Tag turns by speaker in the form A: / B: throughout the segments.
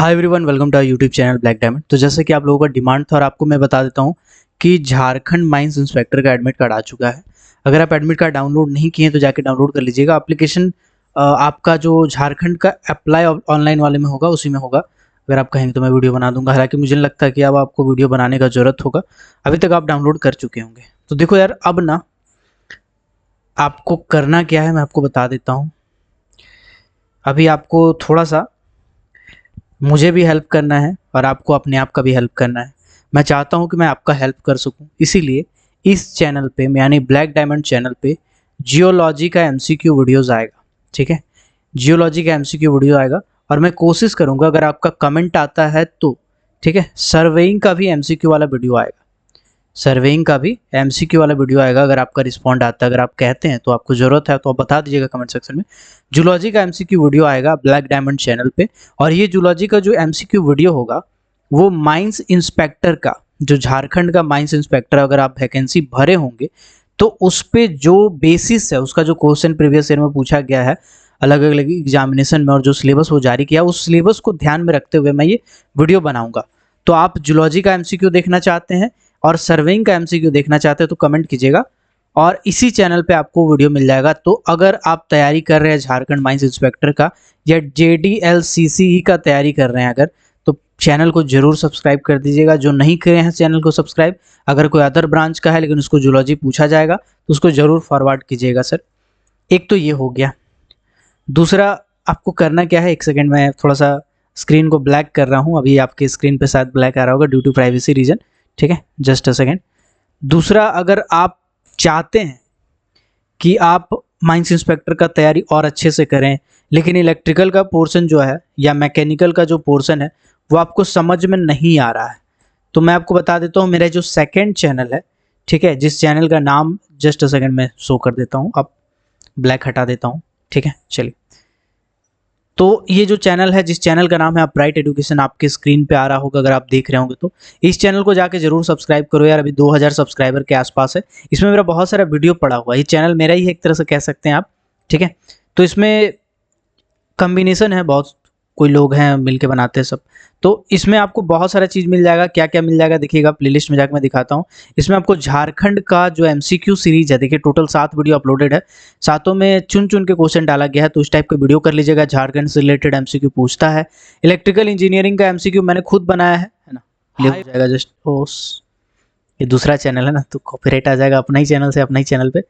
A: Hi everyone, welcome to our YouTube channel black diamond. तो जैसे कि आप लोगों का डिमांड था और आपको मैं बता देता हूं कि झारखंड माइंस इंस्पेक्टर का एडमिट कार्ड आ चुका है। अगर आप एडमिट कार्ड डाउनलोड नहीं किए तो जाके डाउनलोड कर लीजिएगा। एप्लीकेशन आपका जो झारखंड का अप्लाई ऑनलाइन वाले में होगा, उसी में होगा। अगर आप कहेंगे तो मैं वीडियो बना दूंगा, हालांकि मुझे नहीं लगता कि अब आपको वीडियो बनाने का ज़रूरत होगा, अभी तक आप डाउनलोड कर चुके होंगे। तो देखो यार, अब ना आपको करना क्या है मैं आपको बता देता हूँ। अभी आपको थोड़ा सा मुझे भी हेल्प करना है और आपको अपने आप का भी हेल्प करना है। मैं चाहता हूं कि मैं आपका हेल्प कर सकूं, इसीलिए इस चैनल पे यानी ब्लैक डायमंड चैनल पे जियोलॉजी का एमसीक्यू वीडियोस आएगा। ठीक है, जियोलॉजी का एमसीक्यू वीडियो आएगा और मैं कोशिश करूंगा अगर आपका कमेंट आता है तो, ठीक है, सर्वेइंग का भी एमसीक्यू वाला वीडियो आएगा। सर्वेइंग का भी एमसीक्यू वाला वीडियो आएगा। अगर आपका रिस्पॉन्ड आता है, अगर आप कहते हैं तो आपको ज़रूरत है तो आप बता दीजिएगा कमेंट सेक्शन में। जूलॉजी का एमसीक्यू वीडियो आएगा ब्लैक डायमंड चैनल पे। और ये जूलॉजी का जो एमसीक्यू वीडियो होगा वो माइंस इंस्पेक्टर का, जो झारखंड का माइंस इंस्पेक्टर, अगर आप वैकेंसी भरे होंगे तो उस पर जो बेसिस है, उसका जो क्वेश्चन प्रीवियस ईयर में पूछा गया है अलग अलग एग्जामिनेशन में और जो सिलेबस वो जारी किया, उस सिलेबस को ध्यान में रखते हुए मैं ये वीडियो बनाऊंगा। तो आप जूलॉजी का एमसीक्यू देखना चाहते हैं और सर्वेइंग का एमसीक्यू देखना चाहते हैं तो कमेंट कीजिएगा और इसी चैनल पे आपको वीडियो मिल जाएगा। तो अगर आप तैयारी कर रहे हैं झारखंड माइंस इंस्पेक्टर का या JDLCCE का तैयारी कर रहे हैं अगर, तो चैनल को जरूर सब्सक्राइब कर दीजिएगा। जो नहीं करे हैं चैनल को सब्सक्राइब, अगर कोई अदर ब्रांच का है लेकिन उसको जूलॉजी पूछा जाएगा तो उसको जरूर फॉरवर्ड कीजिएगा सर। एक तो ये हो गया। दूसरा आपको करना क्या है, एक सेकेंड मैं थोड़ा सा स्क्रीन को ब्लैक कर रहा हूँ। अभी आपके स्क्रीन पे शायद ब्लैक आ रहा होगा ड्यू टू प्राइवेसी रीजन। ठीक है, जस्ट अ सेकेंड। दूसरा, अगर आप चाहते हैं कि आप माइंस इंस्पेक्टर का तैयारी और अच्छे से करें लेकिन इलेक्ट्रिकल का पोर्शन जो है या मैकेनिकल का जो पोर्शन है वो आपको समझ में नहीं आ रहा है, तो मैं आपको बता देता हूँ मेरा जो सेकंड चैनल है, ठीक है, जिस चैनल का नाम जस्ट अ सेकेंड में शो कर देता हूँ, अब ब्लैक हटा देता हूँ। ठीक है, चलिए। तो ये जो चैनल है, जिस चैनल का नाम है ब्राइट एजुकेशन, आपके स्क्रीन पे आ रहा होगा अगर आप देख रहे होंगे तो इस चैनल को जाके जरूर सब्सक्राइब करो यार। अभी 2000 सब्सक्राइबर के आसपास है। इसमें मेरा बहुत सारा वीडियो पड़ा हुआ है। ये चैनल मेरा ही है एक तरह से कह सकते हैं आप। ठीक है, तो इसमें कॉम्बिनेशन है, बहुत कोई लोग हैं मिलके बनाते हैं सब। तो इसमें आपको बहुत सारा चीज़ मिल जाएगा। क्या क्या मिल जाएगा देखिएगा, प्लेलिस्ट में जाकर मैं दिखाता हूँ। इसमें आपको झारखंड का जो एमसीक्यू सीरीज है, देखिए टोटल 7 वीडियो अपलोडेड है। सातों में चुन चुन के क्वेश्चन डाला गया है, तो इस टाइप का वीडियो कर लीजिएगा। झारखंड से रिलेटेड एमसीक्यू पूछता है। इलेक्ट्रिकल इंजीनियरिंग का एमसीक्यू मैंने खुद बनाया है ना, क्लियर हो जाएगा। जस्ट ये दूसरा चैनल है ना, तो कॉपीराइट आ जाएगा अपना ही चैनल से अपना ही चैनल पे।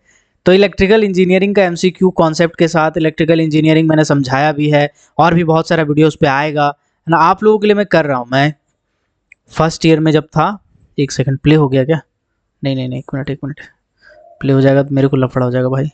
A: तो इलेक्ट्रिकल इंजीनियरिंग का एमसीक्यू कॉन्सेप्ट के साथ इलेक्ट्रिकल इंजीनियरिंग मैंने समझाया भी है और भी बहुत सारा वीडियो उस पर आएगा, है ना। आप लोगों के लिए मैं कर रहा हूँ। मैं फर्स्ट ईयर में जब था, एक सेकंड, प्ले हो गया क्या? नहीं नहीं नहीं, एक मिनट प्ले हो जाएगा तो मेरे को लफड़ा हो जाएगा भाई।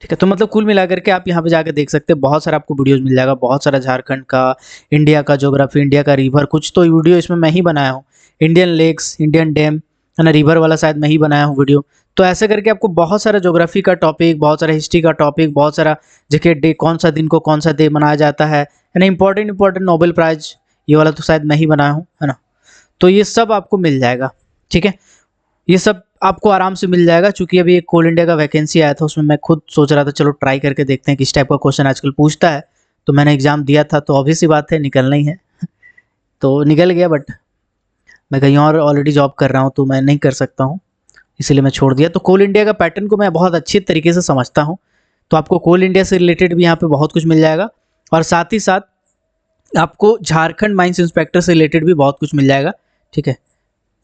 A: ठीक है, तो मतलब कुल मिला करके आप यहाँ पे जाकर देख सकते हैं, बहुत सारा आपको वीडियोस मिल जाएगा। बहुत सारा झारखंड का, इंडिया का ज्योग्राफी, इंडिया का रिवर, कुछ तो वीडियो इसमें मैं ही बनाया हूँ। इंडियन लेक्स, इंडियन डैम, है ना, रिवर वाला शायद मैं ही बनाया हूँ वीडियो। तो ऐसे करके आपको बहुत सारा ज्योग्राफी का टॉपिक, बहुत सारा हिस्ट्री का टॉपिक, बहुत सारा जैसे डे, कौन सा दिन को कौन सा डे मनाया जाता है ना, इंपॉर्टेंट नोबेल प्राइज, ये वाला तो शायद मैं ही बनाया हूँ, है ना। तो ये सब आपको मिल जाएगा। ठीक है, ये सब आपको आराम से मिल जाएगा। चूंकि अभी एक कोल इंडिया का वैकेंसी आया था, उसमें मैं खुद सोच रहा था चलो ट्राई करके देखते हैं किस टाइप का क्वेश्चन आजकल पूछता है। तो मैंने एग्जाम दिया था, तो ऑब्वियस सी बात है निकलना ही है। तो निकल गया, बट मैं कहीं और ऑलरेडी जॉब कर रहा हूँ तो मैं नहीं कर सकता हूँ, इसीलिए मैं छोड़ दिया। तो कोल इंडिया का पैटर्न को मैं बहुत अच्छे तरीके से समझता हूँ, तो आपको कोल इंडिया से रिलेटेड भी यहाँ पे बहुत कुछ मिल जाएगा और साथ ही साथ आपको झारखंड माइंस इंस्पेक्टर से रिलेटेड भी बहुत कुछ मिल जाएगा। ठीक है,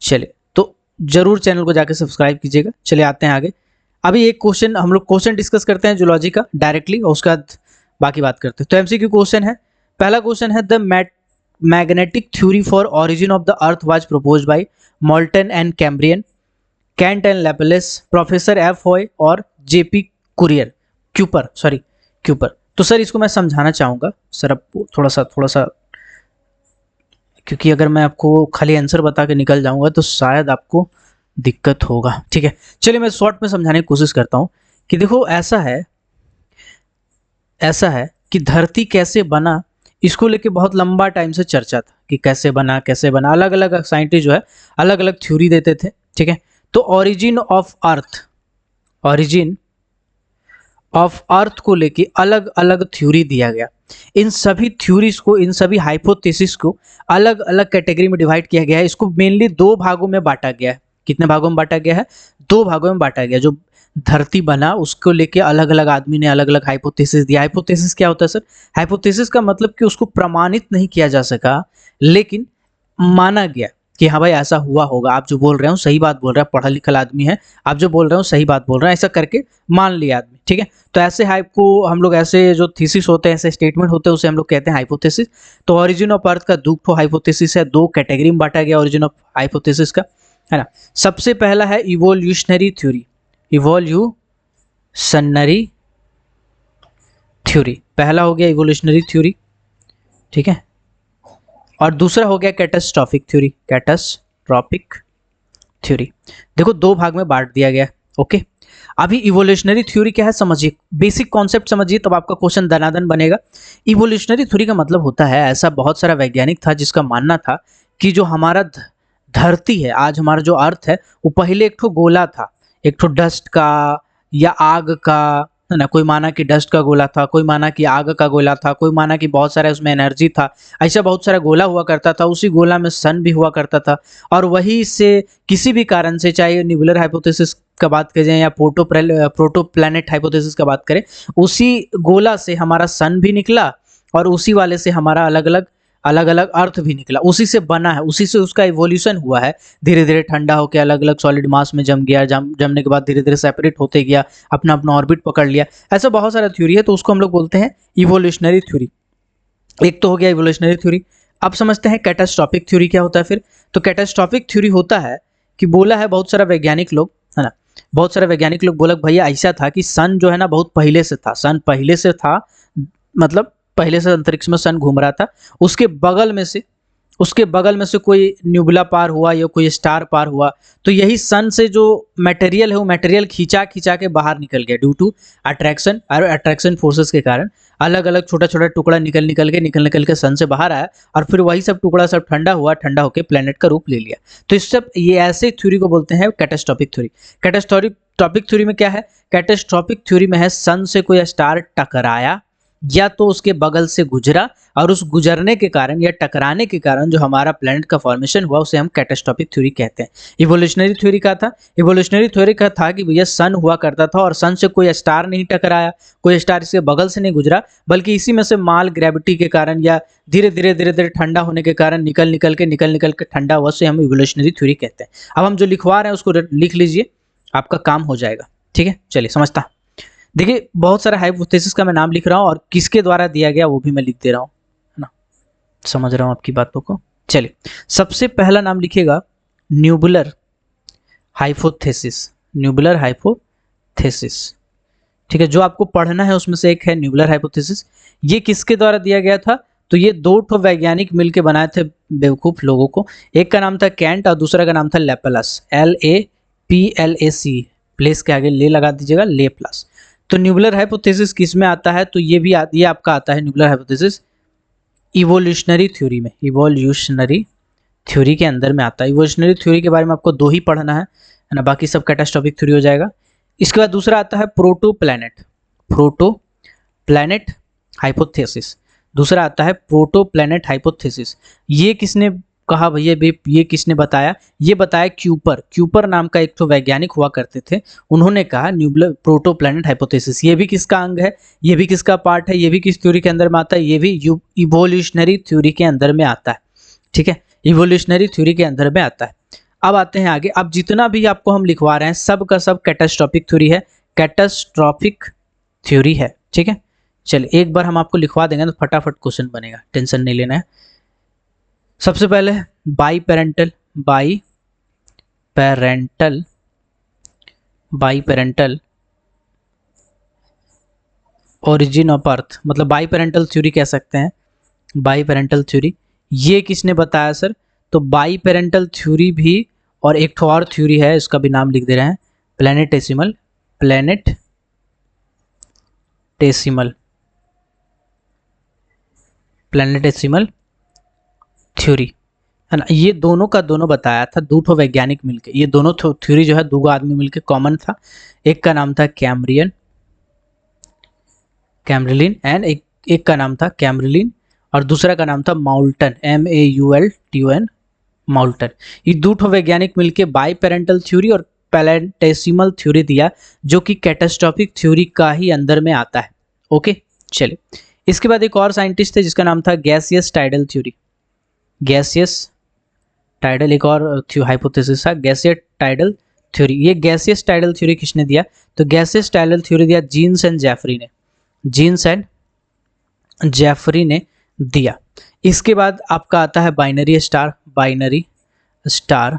A: चलिए, तो जरूर चैनल को जाकर सब्सक्राइब कीजिएगा। चलिए आते हैं आगे। अभी एक क्वेश्चन, हम लोग क्वेश्चन डिस्कस करते हैं जूलॉजी का डायरेक्टली और उसके बाद बाकी बात करते हैं। तो एमसीक्यू क्वेश्चन है। पहला क्वेश्चन है, the magnetic theory for origin of the earth was proposed by Moulton and Chamberlin, Kant and Laplace, professor F Hoyle और JP क्यूपर। तो सर इसको मैं समझाना चाहूँगा सर, अब थोड़ा सा, क्योंकि अगर मैं आपको खाली आंसर बता के निकल जाऊंगा तो शायद आपको दिक्कत होगा। ठीक है, चलिए मैं शॉर्ट में समझाने की कोशिश करता हूं कि देखो ऐसा है कि धरती कैसे बना, इसको लेके बहुत लंबा टाइम से चर्चा था कि कैसे बना, अलग अलग साइंटिस्ट जो है अलग अलग थ्योरी देते थे। ठीक है, तो ओरिजिन ऑफ अर्थ को लेके अलग अलग थ्योरी दिया गया। इन सभी थ्योरीज को, इन सभी हाइपोथेसिस को अलग अलग कैटेगरी में डिवाइड किया गया है। इसको मेनली दो भागों में बांटा गया है। कितने भागों में बांटा गया है? दो भागों में बांटा गया। जो धरती बना उसको लेके अलग अलग आदमी ने अलग अलग हाइपोथेसिस दिया। हाइपोथेसिस क्या होता है सर? हाइपोथेसिस का मतलब कि उसको प्रमाणित नहीं किया जा सका, लेकिन माना गया कि हाँ भाई ऐसा हुआ होगा, आप जो बोल रहे हो सही बात बोल रहे हैं, पढ़ा लिखा आदमी है, आप जो बोल रहे हो सही बात बोल रहे हैं, ऐसा करके मान लिया आदमी। ठीक है, तो ऐसे हाइप को हम लोग, ऐसे जो थीसिस होते हैं, ऐसे स्टेटमेंट होते हैं, उसे हम लोग कहते हैं हाइपोथेसिस। तो ओरिजिन ऑफ अर्थ का दो हाइपोथेसिस है, दो कैटेगरी में बांटा गया ओरिजिन ऑफ हाइपोथेसिस का, है ना। सबसे पहला है इवोल्यूशनरी थ्योरी। इवोल्यूशनरी थ्योरी पहला हो गया, इवोल्यूशनरी थ्योरी। ठीक है, और दूसरा हो गया कैटास्ट्रॉफिक थ्योरी। कैटास्ट्रॉफिक थ्योरी देखो दो भाग में बांट दिया गया। ओके, अभी इवोल्यूशनरी थ्योरी क्या है समझिए, बेसिक कॉन्सेप्ट समझिए, तब आपका क्वेश्चन दनादन बनेगा। इवोल्यूशनरी थ्योरी का मतलब होता है, ऐसा बहुत सारा वैज्ञानिक था जिसका मानना था कि जो हमारा धरती है, आज हमारा जो अर्थ है, वो पहले एक ठो गोला था, एक ठो डस्ट का या आग का, है ना। कोई माना कि डस्ट का गोला था, कोई माना कि आग का गोला था, कोई माना कि बहुत सारा उसमें एनर्जी था। ऐसा बहुत सारा गोला हुआ करता था, उसी गोला में सन भी हुआ करता था। और वही से किसी भी कारण से, चाहे न्यूबुलर हाइपोथेसिस का बात करें या प्रोटो प्लैनेट हाइपोथेसिस का बात करें, उसी गोला से हमारा सन भी निकला और उसी वाले से हमारा अलग अलग अर्थ भी निकला, उसी से बना है, उसी से उसका इवोल्यूशन हुआ है। धीरे धीरे ठंडा होकर अलग अलग सॉलिड मास में जम गया, जमने के बाद धीरे धीरे सेपरेट होते गया, अपना अपना ऑर्बिट पकड़ लिया। ऐसा बहुत सारा थ्योरी है, तो उसको हम लोग बोलते हैं इवोल्यूशनरी थ्योरी। एक तो हो गया इवोल्यूशनरी थ्योरी। अब समझते हैं कैटास्ट्रॉफिक थ्योरी क्या होता है फिर। तो कैटास्ट्रॉफिक थ्योरी होता है कि बोला है बहुत सारा वैज्ञानिक लोग, है ना, बहुत सारे वैज्ञानिक लोग बोला भैया ऐसा था कि सन जो है ना बहुत पहले से था, सन पहले से था, मतलब पहले से अंतरिक्ष में सन घूम रहा था, उसके बगल में से, उसके बगल में से कोई न्यूबुला पार हुआ या कोई स्टार पार हुआ, तो यही सन से जो मटेरियल है वो मटेरियल खींचा खींचा के बाहर निकल गया ड्यू टू अट्रैक्शन और अट्रैक्शन फोर्सेस के कारण। अलग अलग छोटा छोटा टुकड़ा निकल के सन से बाहर आया, और फिर वही सब टुकड़ा सब ठंडा हुआ, ठंडा होकर प्लेनेट का रूप ले लिया। तो इस सब ये ऐसे थ्योरी को बोलते हैं कैटास्ट्रॉफिक थ्योरी। कैटास्ट्रॉफिक थ्योरी में क्या है? कैटास्ट्रॉफिक थ्योरी में है सन से कोई स्टार टकराया या तो उसके बगल से गुजरा, और उस गुजरने के कारण या टकराने के कारण जो हमारा प्लैनेट का फॉर्मेशन हुआ उसे हम कैटास्ट्रॉफिक थ्योरी कहते हैं। इवोल्यूशनरी थ्योरी का था, इवोल्यूशनरी थ्योरी का था कि भैया सन हुआ करता था और सन से कोई स्टार नहीं टकराया, कोई स्टार इसके बगल से नहीं गुजरा, बल्कि इसी में से माल ग्रेविटी के कारण या धीरे धीरे ठंडा होने के कारण निकल निकल के ठंडा हुआ, से हम इवोल्यूशनरी थ्योरी कहते हैं। अब हम जो लिखवा रहे हैं उसको लिख लीजिए, आपका काम हो जाएगा। ठीक है, चलिए समझता। देखिए बहुत सारा हाइपोथेसिस का मैं नाम लिख रहा हूँ और किसके द्वारा दिया गया वो भी मैं लिख दे रहा हूँ, है ना, समझ रहा हूँ आपकी बातों को। चलिए सबसे पहला नाम लिखिएगा न्यूबुलर हाइपोथेसिस। न्यूबुलर हाइपोथेसिस, ठीक है, जो आपको पढ़ना है उसमें से एक है न्यूबुलर हाइपोथेसिस। ये किसके द्वारा दिया गया था? तो ये दो ठो वैज्ञानिक मिलकर बनाए थे बेवकूफ लोगों को। एक का नाम था कैंट और दूसरा का नाम था लेप्लास। LAPLAC, प्लेस के आगे ले लगा दीजिएगा, लेप्लास। तो न्यूबुलर हाइपोथेसिस किस में आता है? तो ये आपका आता है न्यूबुलर हाइपोथेसिस इवोल्यूशनरी थ्योरी में। इवोल्यूशनरी थ्योरी के अंदर में आता है। इवोल्यूशनरी थ्योरी के बारे में आपको दो ही पढ़ना है ना, बाकी सब कैटास्ट्रॉफिक थ्योरी हो जाएगा। इसके बाद दूसरा आता है प्रोटो प्लैनेट हाइपोथेसिस। दूसरा आता है प्रोटो प्लैनेट हाइपोथेसिस। ये किसने कहा भैया, ये किसने बताया? ये बताया क्यूपर नाम का एक तो वैज्ञानिक हुआ करते थे, उन्होंने कहा न्यूबुलर प्रोटो प्लैनेट हाइपोथेसिस। ये भी किसका अंग है, ये भी किसका पार्ट है, ये भी किस थ्योरी के अंदर में आता है? ये भी इवोल्यूशनरी थ्योरी के अंदर में आता है। ठीक है, इवोल्यूशनरी थ्योरी के अंदर में आता है। अब आते हैं आगे। अब जितना भी आपको हम लिखवा रहे हैं सब का सब कैटास्ट्रॉफिक थ्योरी है, कैटास्ट्रॉफिक थ्योरी है। ठीक है, चलिए एक बार हम आपको लिखवा देंगे तो फटाफट क्वेश्चन बनेगा, टेंशन नहीं लेना है। सबसे पहले by parental origin of earth, मतलब बाई पेरेंटल थ्योरी कह सकते हैं। बाई पेरेंटल थ्योरी ये किसने बताया सर? तो बाई पेरेंटल थ्योरी भी, और एक ठो और थ्योरी है, इसका भी नाम लिख दे रहे हैं, प्लैनेटेसिमल थ्योरी, है ना। ये दोनों का दोनों बताया था दो ठो वैज्ञानिक मिलके। ये दोनों थ्योरी जो है दो आदमी मिलके कॉमन था। एक का नाम था कैम्ब्रियन कैम्ब्रिलिन एंड एक का नाम था कैम्ब्रिलिन और दूसरा का नाम था माउल्टन, MAULTUN, माउल्टन। ये दो वैज्ञानिक मिलकर बाई पेरेंटल थ्योरी और प्लैनेटेसिमल थ्योरी दिया, जो कि कैटास्ट्रॉफिक थ्योरी का ही अंदर में आता है। ओके, चलिए इसके बाद एक और साइंटिस्ट थे जिसका नाम था gaseous tidal theory. Gaseous tidal एक और हाइपोथेसिस था, गैसियस टाइडल थ्योरी। ये गैसियस टाइडल थ्योरी किसने दिया? तो गैसियस टाइडल थ्योरी दिया जीन्स एंड जेफरी ने, जीन्स एंड जेफरी ने दिया। इसके बाद आपका आता है binary star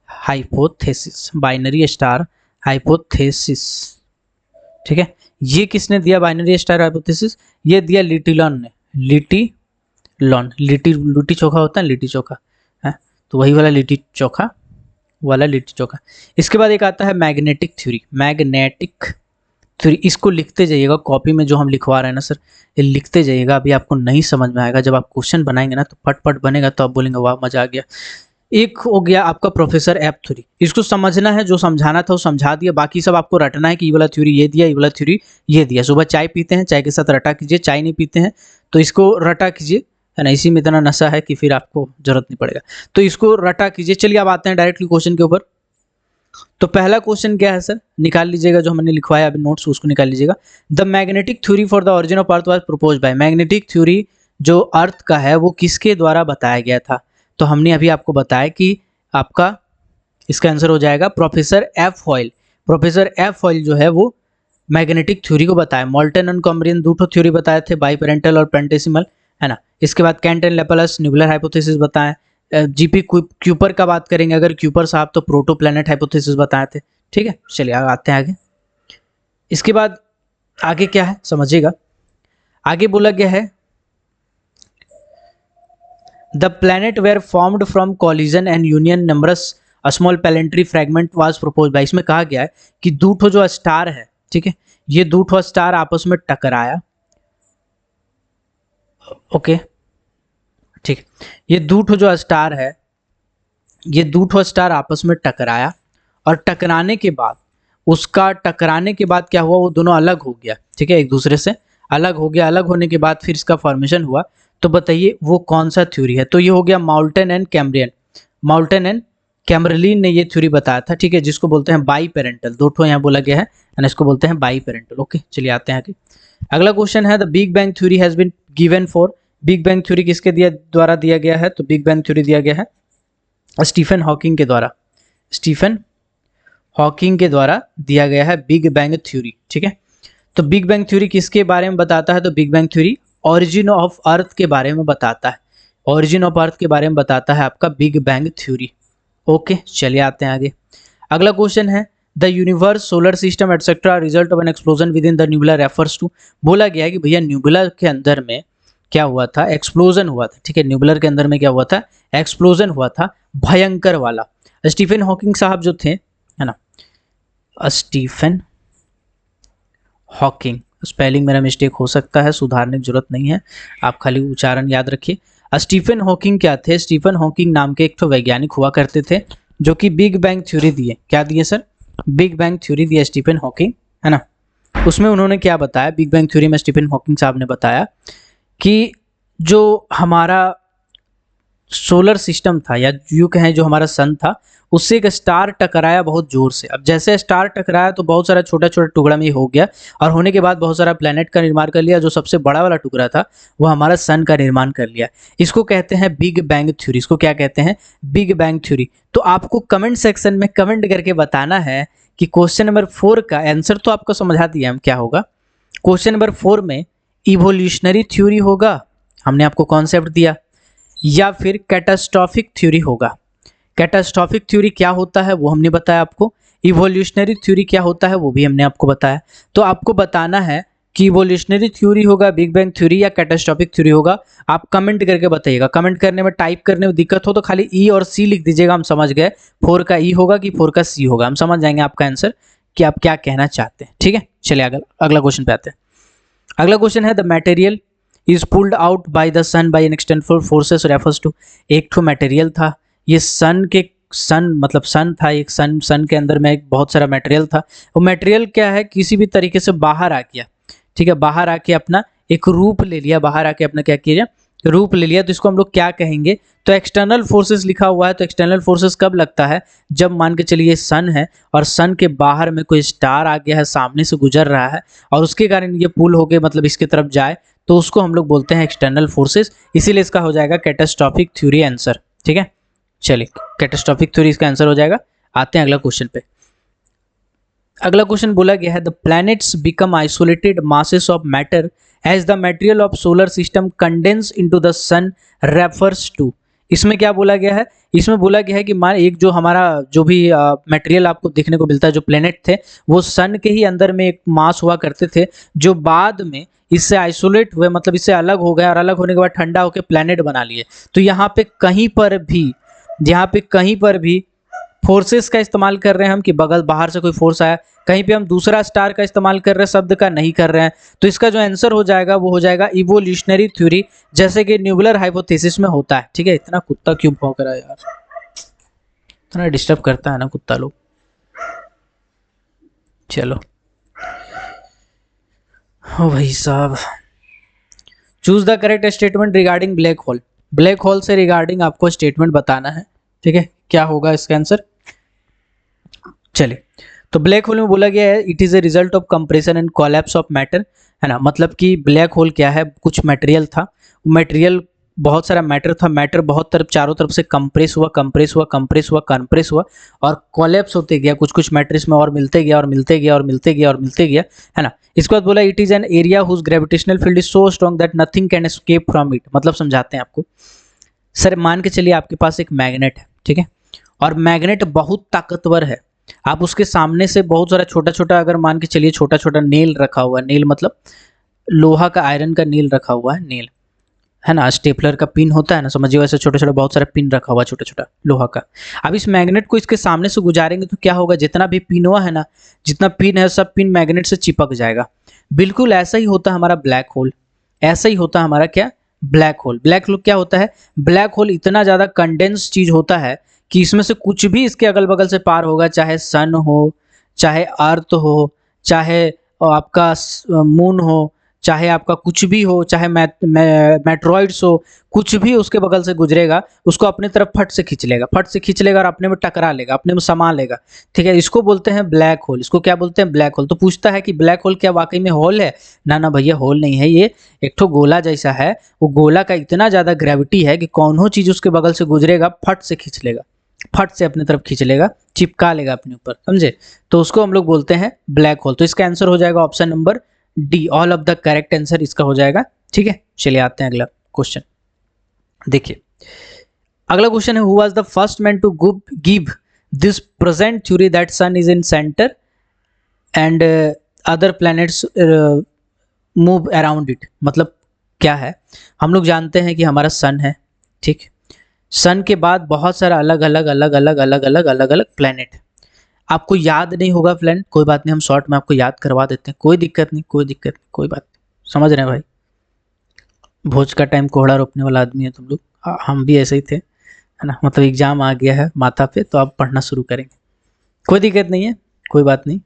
A: hypothesis, binary star hypothesis. ठीक है, ये किसने दिया बाइनरी स्टार हाइपोथेसिस? ये दिया लिटिलॉन ने, लिट्टी चोखा होता है, लिट्टी चोखा है, तो वही वाला लिट्टी चोखा। इसके बाद एक आता है मैग्नेटिक थ्योरी। इसको लिखते जाइएगा कॉपी में, जो हम लिखवा रहे हैं ना सर, ये लिखते जाइएगा। अभी आपको नहीं समझ में आएगा, जब आप क्वेश्चन बनाएंगे ना तो फटफट बनेगा, तो आप बोलेंगे वाह मजा आ गया। एक हो गया आपका प्रोफेसर एफ थ्योरी। इसको समझना है, जो समझाना था वो समझा दिया, बाकी सब आपको रटना है कि ये वाला थ्योरी ये दिया, ये वाला थ्योरी ये दिया। सुबह चाय पीते हैं, चाय के साथ रटा कीजिए, चाय नहीं पीते हैं तो इसको रटा कीजिए, है ना। इसी में इतना नशा है कि फिर आपको जरूरत नहीं पड़ेगा, तो इसको रटा कीजिए। चलिए अब आते हैं डायरेक्टली क्वेश्चन के ऊपर। तो पहला क्वेश्चन क्या है सर, निकाल लीजिएगा, जो हमने लिखवाया अभी नोट्स उसको निकाल लीजिएगा। The magnetic theory for the origin of earth was proposed bye. Magnetic theory जो अर्थ का है वो किसके द्वारा बताया गया था? तो हमने अभी आपको बताया कि आपका इसका आंसर हो जाएगा professor F Hoyle. Professor F Hoyle जो है वो मैग्नेटिक थ्योरी को बताया। मोल्टन एंड कॉम्ब्रियन दो थ्योरी बताए थे, बाई पेरेंटल और प्लैनेटेसिमल, है ना। इसके बाद कैंट एंड लेपलास न्यूबुलर हाइपोथेसिस बताएं। जीपी क्यूपर का बात करेंगे अगर क्यूपर साहब, तो प्रोटो प्लैनेट हाइपोथेसिस बताए थे। ठीक है, चलिए आते हैं आगे। इसके बाद आगे क्या है समझिएगा, आगे बोला गया है the planet were formed from collision and union numbers a small planetary fragment was proposed by. इसमें कहा गया है कि दो ठो जो स्टार है, ठीक है, ये दो ठो स्टार आपस में टकराया। ओके, ठीक है, ये दो ठो जो स्टार है, ये दो ठो स्टार आपस में टकराया और टकराने के बाद क्या हुआ, वो दोनों अलग हो गया। ठीक है, एक दूसरे से अलग हो गया। अलग होने के बाद फिर इसका फॉर्मेशन हुआ। तो बताइए वो कौन सा थ्योरी है? तो ये हो गया माउल्टन एंड कैम्ब्रिलिन ने ये थ्योरी बताया था। ठीक है, जिसको बोलते हैं बाई पेरेंटल, दो ठो यहाँ बोला गया है, एंड इसको बोलते हैं बाई पेरेंटल। ओके, चलिए आते हैं आगे। अगला क्वेश्चन है the big bang theory has been given for. Big bang theory किसके द्वारा दिया गया है? तो बिग बैंग थ्योरी दिया गया है स्टीफन हॉकिंग के द्वारा। स्टीफन हॉकिंग के द्वारा दिया गया है बिग बैंग थ्योरी। ठीक है, तो बिग बैंग थ्योरी किसके बारे में बताता है? तो big bang theory origin of earth के बारे में बताता है। ओरिजिन ऑफ अर्थ के बारे में बताता है आपका बिग बैंग थ्योरी। ओके, चलिए आते हैं आगे। अगला क्वेश्चन है the universe, solar system etcetera result of an explosion within the nebula refers to. बोला गया है कि भैया न्यूबुला के अंदर में क्या हुआ था? एक्सप्लोजन हुआ था। ठीक है, न्यूबुलर के अंदर में क्या हुआ था? एक्सप्लोजन हुआ था, भयंकर वाला। स्टीफन हॉकिंग साहब जो थे, है ना, स्टीफन हॉकिंग, स्पेलिंग मेरा मिस्टेक हो सकता है, सुधारने की जरूरत नहीं है, आप खाली उच्चारण याद रखिए। स्टीफन हॉकिंग क्या थे? स्टीफन हॉकिंग नाम के एक तो वैज्ञानिक हुआ करते थे, जो कि बिग बैंग थ्योरी दिए। क्या दिए सर? बिग बैंग थ्योरी दिया स्टीफन हॉकिंग, है ना। उसमें उन्होंने क्या बताया? बिग बैंग थ्योरी में स्टीफन हॉकिंग साहब ने बताया कि जो हमारा सोलर सिस्टम था, या यूं कहें जो हमारा सन था, उससे एक स्टार टकराया बहुत जोर से। अब जैसे स्टार टकराया तो बहुत सारा छोटा छोटा टुकड़ा में हो गया, और होने के बाद बहुत सारा प्लेनेट का निर्माण कर लिया। जो सबसे बड़ा वाला टुकड़ा था वो हमारा सन का निर्माण कर लिया। इसको कहते हैं बिग बैंग थ्योरी। इसको क्या कहते हैं? Big bang theory. तो आपको कमेंट सेक्शन में कमेंट करके बताना है कि क्वेश्चन नंबर 4 का आंसर तो आपको समझा दिया हम क्या होगा। क्वेश्चन नंबर 4 में इवोल्यूशनरी थ्योरी होगा, हमने आपको कॉन्सेप्ट दिया, या फिर कैटास्ट्रॉफिक थ्योरी होगा। कैटास्ट्रॉफिक थ्योरी क्या होता है वो हमने बताया आपको। इवोल्यूशनरी थ्योरी क्या होता है वो भी हमने आपको बताया। तो आपको बताना है कि इवोल्यूशनरी थ्योरी होगा, बिग बैंग थ्योरी, या कैटास्ट्रॉफिक थ्योरी होगा। आप कमेंट करके बताइएगा। कमेंट करने में, टाइप करने में दिक्कत हो तो खाली ई और सी लिख दीजिएगा, हम समझ गए 4 का ई होगा कि 4 का सी होगा, हम समझ जाएंगे आपका आंसर कि आप क्या कहना चाहते हैं। ठीक है, चलिए अगला क्वेश्चन पे आते हैं। अगला क्वेश्चन है the material is pulled out by the sun by an extensive forces refers to. एक तो मटेरियल था, ये सन मतलब सन था, एक सन के अंदर में एक बहुत सारा मटेरियल था। वो मटेरियल क्या है? किसी भी तरीके से बाहर आ गया। ठीक है, बाहर आके अपना एक रूप ले लिया, बाहर आके अपना क्या किया, रूप ले लिया, तो इसको हम लोग क्या कहेंगे, तो एक्सटर्नल फोर्सेस लिखा हुआ है। तो एक्सटर्नल फोर्सेस कब लगता है, जब मान के चलिए सन है और सन के बाहर में कोई स्टार आ गया है, सामने से गुजर रहा है और उसके कारण ये पुल हो गए, मतलब इसके तरफ जाए, तो उसको हम लोग बोलते हैं एक्सटर्नल फोर्सेस। इसीलिए इसका हो जाएगा कैटास्ट्रॉफिक थ्योरी आंसर। ठीक है, चलिए कैटास्ट्रॉफिक थ्योरी इसका आंसर हो जाएगा। आते हैं अगला क्वेश्चन पे। अगला क्वेश्चन बोला गया है the planets become isolated masses of matter as the material of solar system condense into the sun refers to. इसमें क्या बोला गया है, इसमें बोला गया है कि मान एक जो हमारा जो भी मटेरियल आपको देखने को मिलता है, जो प्लेनेट थे वो सन के ही अंदर में एक मास हुआ करते थे, जो बाद में इससे आइसोलेट हुए, मतलब इससे अलग हो गए और अलग होने के बाद ठंडा होकर प्लेनेट बना लिए। तो यहाँ पे कहीं पर भी फोर्सेस का इस्तेमाल कर रहे हैं हम कि बगल बाहर से कोई फोर्स आया, कहीं पे हम दूसरा स्टार का इस्तेमाल कर रहे हैं, शब्द का नहीं कर रहे हैं। तो इसका जो आंसर हो जाएगा वो हो जाएगा इवोल्यूशनरी थ्योरी, जैसे कि न्यूबुलर हाइपोथेसिस में होता है। ठीक है, इतना कुत्ता क्यों भौंक रहा है यार, इतना डिस्टर्ब करता है ना कुत्ता लोग। चलो ओ भाई साहब, choose the correct statement regarding black hole. Black hole से रिगार्डिंग आपको स्टेटमेंट बताना है। ठीक है, क्या होगा इसका आंसर। चलिए, तो ब्लैक होल में बोला गया है it is a result of compression and collapse of matter, है ना। मतलब कि ब्लैक होल क्या है, कुछ मटेरियल था, मटेरियल बहुत सारा मैटर था, मैटर बहुत तरफ चारों तरफ से कंप्रेस हुआ और कोलैप्स होते गया, कुछ कुछ मैटर इसमें और मिलते गया, है ना। इसके बाद बोला it is an area whose gravitational field is so strong that nothing can escape from it. मतलब समझाते हैं आपको। सर मान के चलिए आपके पास एक मैग्नेट है, ठीक है, और मैग्नेट बहुत ताकतवर है। आप उसके सामने से बहुत सारा छोटा छोटा, अगर मान के चलिए छोटा छोटा नेल रखा हुआ है, नेल मतलब लोहा का, आयरन का नेल रखा हुआ है, नेल है ना, स्टेपलर का पिन होता है ना, समझिए वैसे छोटा छोटा बहुत सारा पिन रखा हुआ छोटा छोटा लोहा का। अब इस मैग्नेट को इसके सामने से गुजारेंगे तो क्या होगा, जितना भी पिन हुआ है ना, जितना पिन है सब पिन मैग्नेट से चिपक जाएगा। बिल्कुल ऐसा ही होता है हमारा ब्लैक होल, ऐसा ही होता है हमारा क्या, ब्लैक होल। ब्लैक होल क्या होता है, ब्लैक होल इतना ज़्यादा कंडेंस चीज़ होता है कि इसमें से कुछ भी इसके अगल बगल से पार होगा, चाहे सन हो, चाहे अर्थ हो, चाहे आपका मून हो, चाहे आपका कुछ भी हो, चाहे मेट्रॉइड्स हो, कुछ भी उसके बगल से गुजरेगा, उसको अपने तरफ फट से खींच लेगा और अपने में टकरा लेगा, अपने में समा लेगा। ठीक है, इसको बोलते हैं ब्लैक होल। इसको क्या बोलते हैं, ब्लैक होल। तो पूछता है कि ब्लैक होल क्या वाकई में होल है, ना ना भैया होल नहीं है, ये एक ठो गोला जैसा है। वो गोला का इतना ज़्यादा ग्रेविटी है कि कौन हो चीज़ उसके बगल से गुजरेगा फट से खींच लेगा, फट से अपनी तरफ खींच लेगा, चिपका लेगा अपने ऊपर, समझे। तो उसको हम लोग बोलते हैं ब्लैक होल। तो इसका आंसर हो जाएगा option number D, all of the correct answer इसका हो जाएगा। ठीक है, चलिए आते हैं अगला क्वेश्चन। देखिए अगला क्वेश्चन है, who was the first man to give this present theory that sun is in centre and other planets move around it. मतलब क्या है, हम लोग जानते हैं कि हमारा सन है, ठीक, सन के बाद बहुत सारा अलग अलग प्लैनेट। आपको याद नहीं होगा प्लैनेट, कोई बात नहीं, हम शॉर्ट में आपको याद करवा देते हैं, कोई दिक्कत नहीं, कोई बात नहीं, समझ रहे हैं भाई। भोज का टाइम कोहड़ा रोपने वाला आदमी है तुम लोग, हम भी ऐसे ही थे, है ना। मतलब एग्जाम आ गया है माथा पे तो आप पढ़ना शुरू करेंगे, कोई दिक्कत नहीं है, कोई बात नहीं,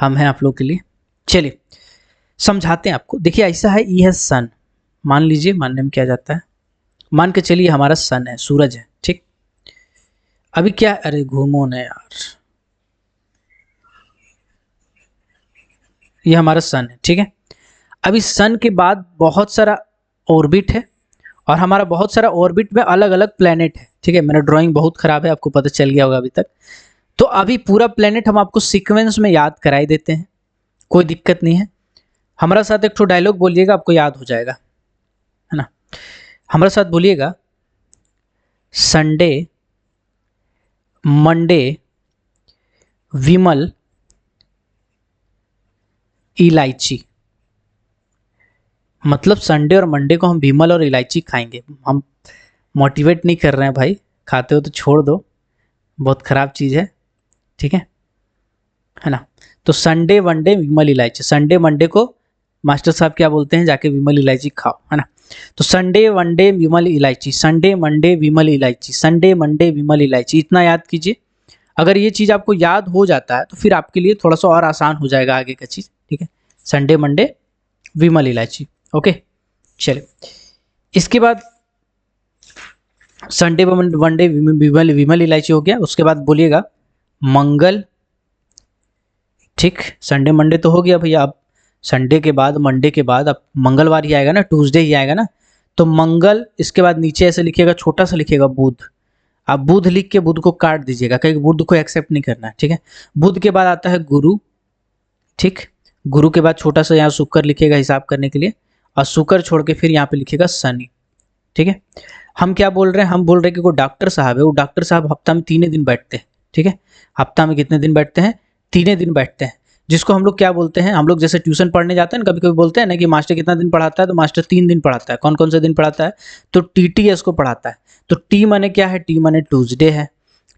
A: हम हैं आप लोग के लिए। चलिए समझाते हैं आपको। देखिए ऐसा है, ये है सन, मान लीजिए, मानने में क्या जाता है, मान के चलिए हमारा सन है, सूरज है, ठीक। अभी क्या, अरे घूमो ना यार, ये हमारा सन है, ठीक है। अभी सन के बाद बहुत सारा ऑर्बिट है और हमारा बहुत सारा ऑर्बिट में अलग अलग प्लेनेट है, ठीक है। मेरा ड्राइंग बहुत खराब है, आपको पता चल गया होगा अभी तक। तो अभी पूरा प्लेनेट हम आपको सीक्वेंस में याद कराई देते हैं, कोई दिक्कत नहीं है। हमारा साथ एक ठो डायलॉग बोलिएगा, आपको याद हो जाएगा, है ना। हमारे साथ बोलिएगा, संडे, मंडे, विमल, इलायची। मतलब संडे और मंडे को हम विमल और इलायची खाएंगे। हम मोटिवेट नहीं कर रहे हैं भाई, खाते हो तो छोड़ दो, बहुत ख़राब चीज़ है, ठीक है ना। तो संडे वनडे विमल इलायची, संडे मंडे को मास्टर साहब क्या बोलते हैं, जाके विमल इलायची खाओ, है ना। तो संडे वनडे विमल इलायची, संडे मंडे विमल इलायची, संडे मंडे विमल इलायची, इतना याद कीजिए। अगर ये चीज़ आपको याद हो जाता है तो फिर आपके लिए थोड़ा सा और आसान हो जाएगा आगे का चीज़, ठीक है। संडे मंडे विमल इलायची। ओके चलिए, इसके बाद संडे मंडे विमल विमल इलायची हो गया। उसके बाद बोलिएगा मंगल, ठीक, संडे मंडे तो हो गया भैया। अब संडे के बाद मंडे के बाद अब मंगलवार ही आएगा ना, ट्यूसडे ही आएगा ना, तो मंगल, इसके बाद नीचे ऐसे लिखिएगा, छोटा सा लिखिएगा बुध। आप बुध लिख के बुध को काट दीजिएगा, कहीं बुध को एक्सेप्ट नहीं करना है, ठीक है। बुध के बाद आता है गुरु, ठीक, गुरु के बाद छोटा सा यहाँ शुक्र लिखिएगा हिसाब करने के लिए, और शुक्र छोड़ के फिर यहाँ पे लिखिएगा शनि, ठीक है। हम क्या बोल रहे हैं, हम बोल रहे हैं कि कोई डॉक्टर साहब है, वो डॉक्टर साहब हफ्ता में 3 दिन बैठते हैं, ठीक है। हफ्ता में कितने दिन बैठते हैं, 3 दिन बैठते हैं, जिसको हम लोग क्या बोलते हैं, हम लोग जैसे ट्यूशन पढ़ने जाते हैं ना, कभी कभी बोलते हैं ना कि मास्टर कितना दिन पढ़ाता है, तो मास्टर 3 दिन पढ़ाता है। कौन कौन से दिन पढ़ाता है, तो TTS को पढ़ाता है। तो टी माने क्या है, टी माने ट्यूसडे है,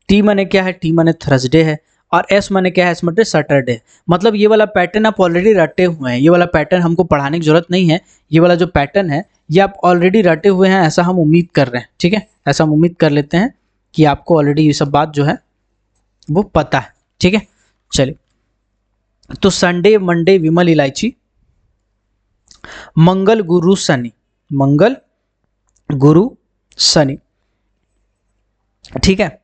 A: टी माने क्या है, टी माने थर्सडे है, और एस माने क्या है, एस माने सैटरडे। मतलब ये वाला पैटर्न आप ऑलरेडी रटे हुए हैं, ये वाला पैटर्न हमको पढ़ाने की जरूरत नहीं है, ये वाला जो पैटर्न है ये आप ऑलरेडी रटे हुए हैं, ऐसा हम उम्मीद कर रहे हैं, ठीक है। ऐसा हम उम्मीद कर लेते हैं कि आपको ऑलरेडी ये सब बात जो है वो पता है, ठीक है। चलिए, तो संडे मंडे विमल इलायची, मंगल गुरु शनि, मंगल गुरु शनि, ठीक है।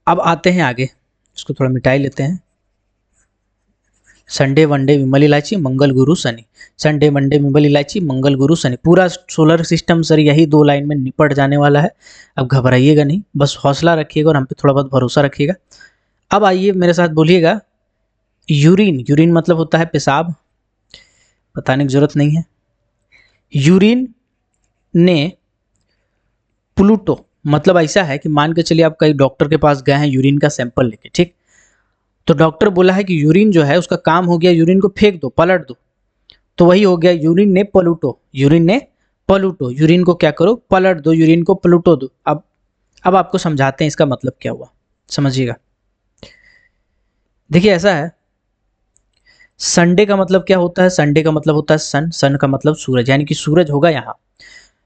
A: अब आते हैं आगे, इसको थोड़ा मिटाई लेते हैं। संडे मंडे विमल इलायची, मंगल गुरु शनि, संडे मंडे विमल इलायची, मंगल गुरु शनि, पूरा सोलर सिस्टम सर यही 2 लाइन में निपट जाने वाला है। अब घबराइएगा नहीं, बस हौसला रखिएगा और हम पे थोड़ा बहुत भरोसा रखिएगा। अब आइए मेरे साथ बोलिएगा यूरिन, यूरिन मतलब होता है पेशाब, बताने की जरूरत नहीं है। यूरिन ने प्लूटो, मतलब ऐसा है कि मान के चलिए आप कहीं डॉक्टर के पास गए हैं यूरिन का सैंपल लेके, ठीक, तो डॉक्टर बोला है कि यूरिन जो है उसका काम हो गया, यूरिन को फेंक दो, पलट दो, तो वही हो गया यूरिन ने पलूटो, यूरिन ने पलूटो, यूरिन को क्या करो, पलट दो, यूरिन को पलूटो दो। अब आपको समझाते हैं इसका मतलब क्या हुआ, समझिएगा। देखिए ऐसा है, संडे का मतलब क्या होता है, संडे का मतलब होता है सन, सन का मतलब सूरज, यानी कि सूरज होगा यहाँ।